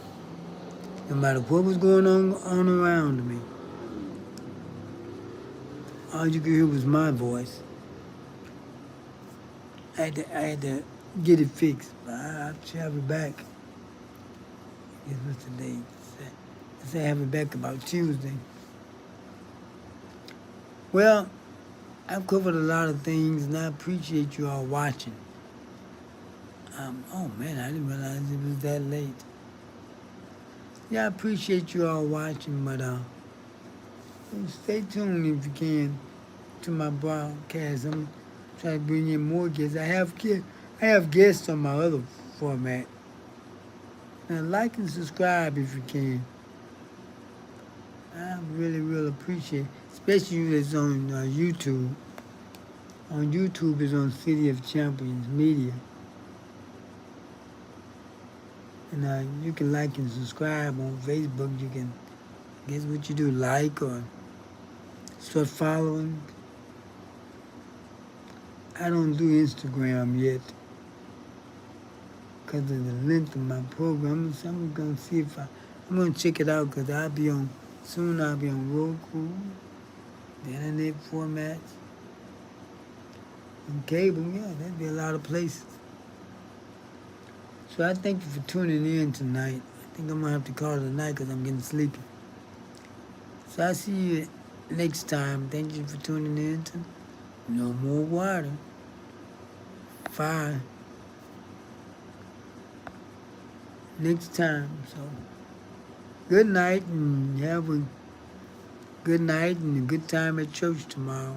No matter what was going on around me. All you could hear was my voice. I had to get it fixed, but I'll have it back. Guess what's the date? I say I have it back about Tuesday. Well, I've covered a lot of things, and I appreciate you all watching. Oh man, I didn't realize it was that late. Yeah, I appreciate you all watching, but stay tuned if you can to my broadcast. I'm trying to bring in more guests. I have guests on my other format. Now, like and subscribe if you can. I really appreciate it, especially you that's on YouTube. On YouTube is on City of Champions Media. And you can like and subscribe on Facebook. You can, guess what you do, like or start following. I don't do Instagram yet because of the length of my program. So I'm going to see if I'm going to check it out because soon I'll be on Roku, the internet formats, and cable. Yeah, there'll be a lot of places. So I thank you for tuning in tonight. I think I'm going to have to call it a night because I'm getting sleepy. So I'll see you next time. Thank you for tuning in to No More Water. 5. Next time. So good night and have a good night and a good time at church tomorrow.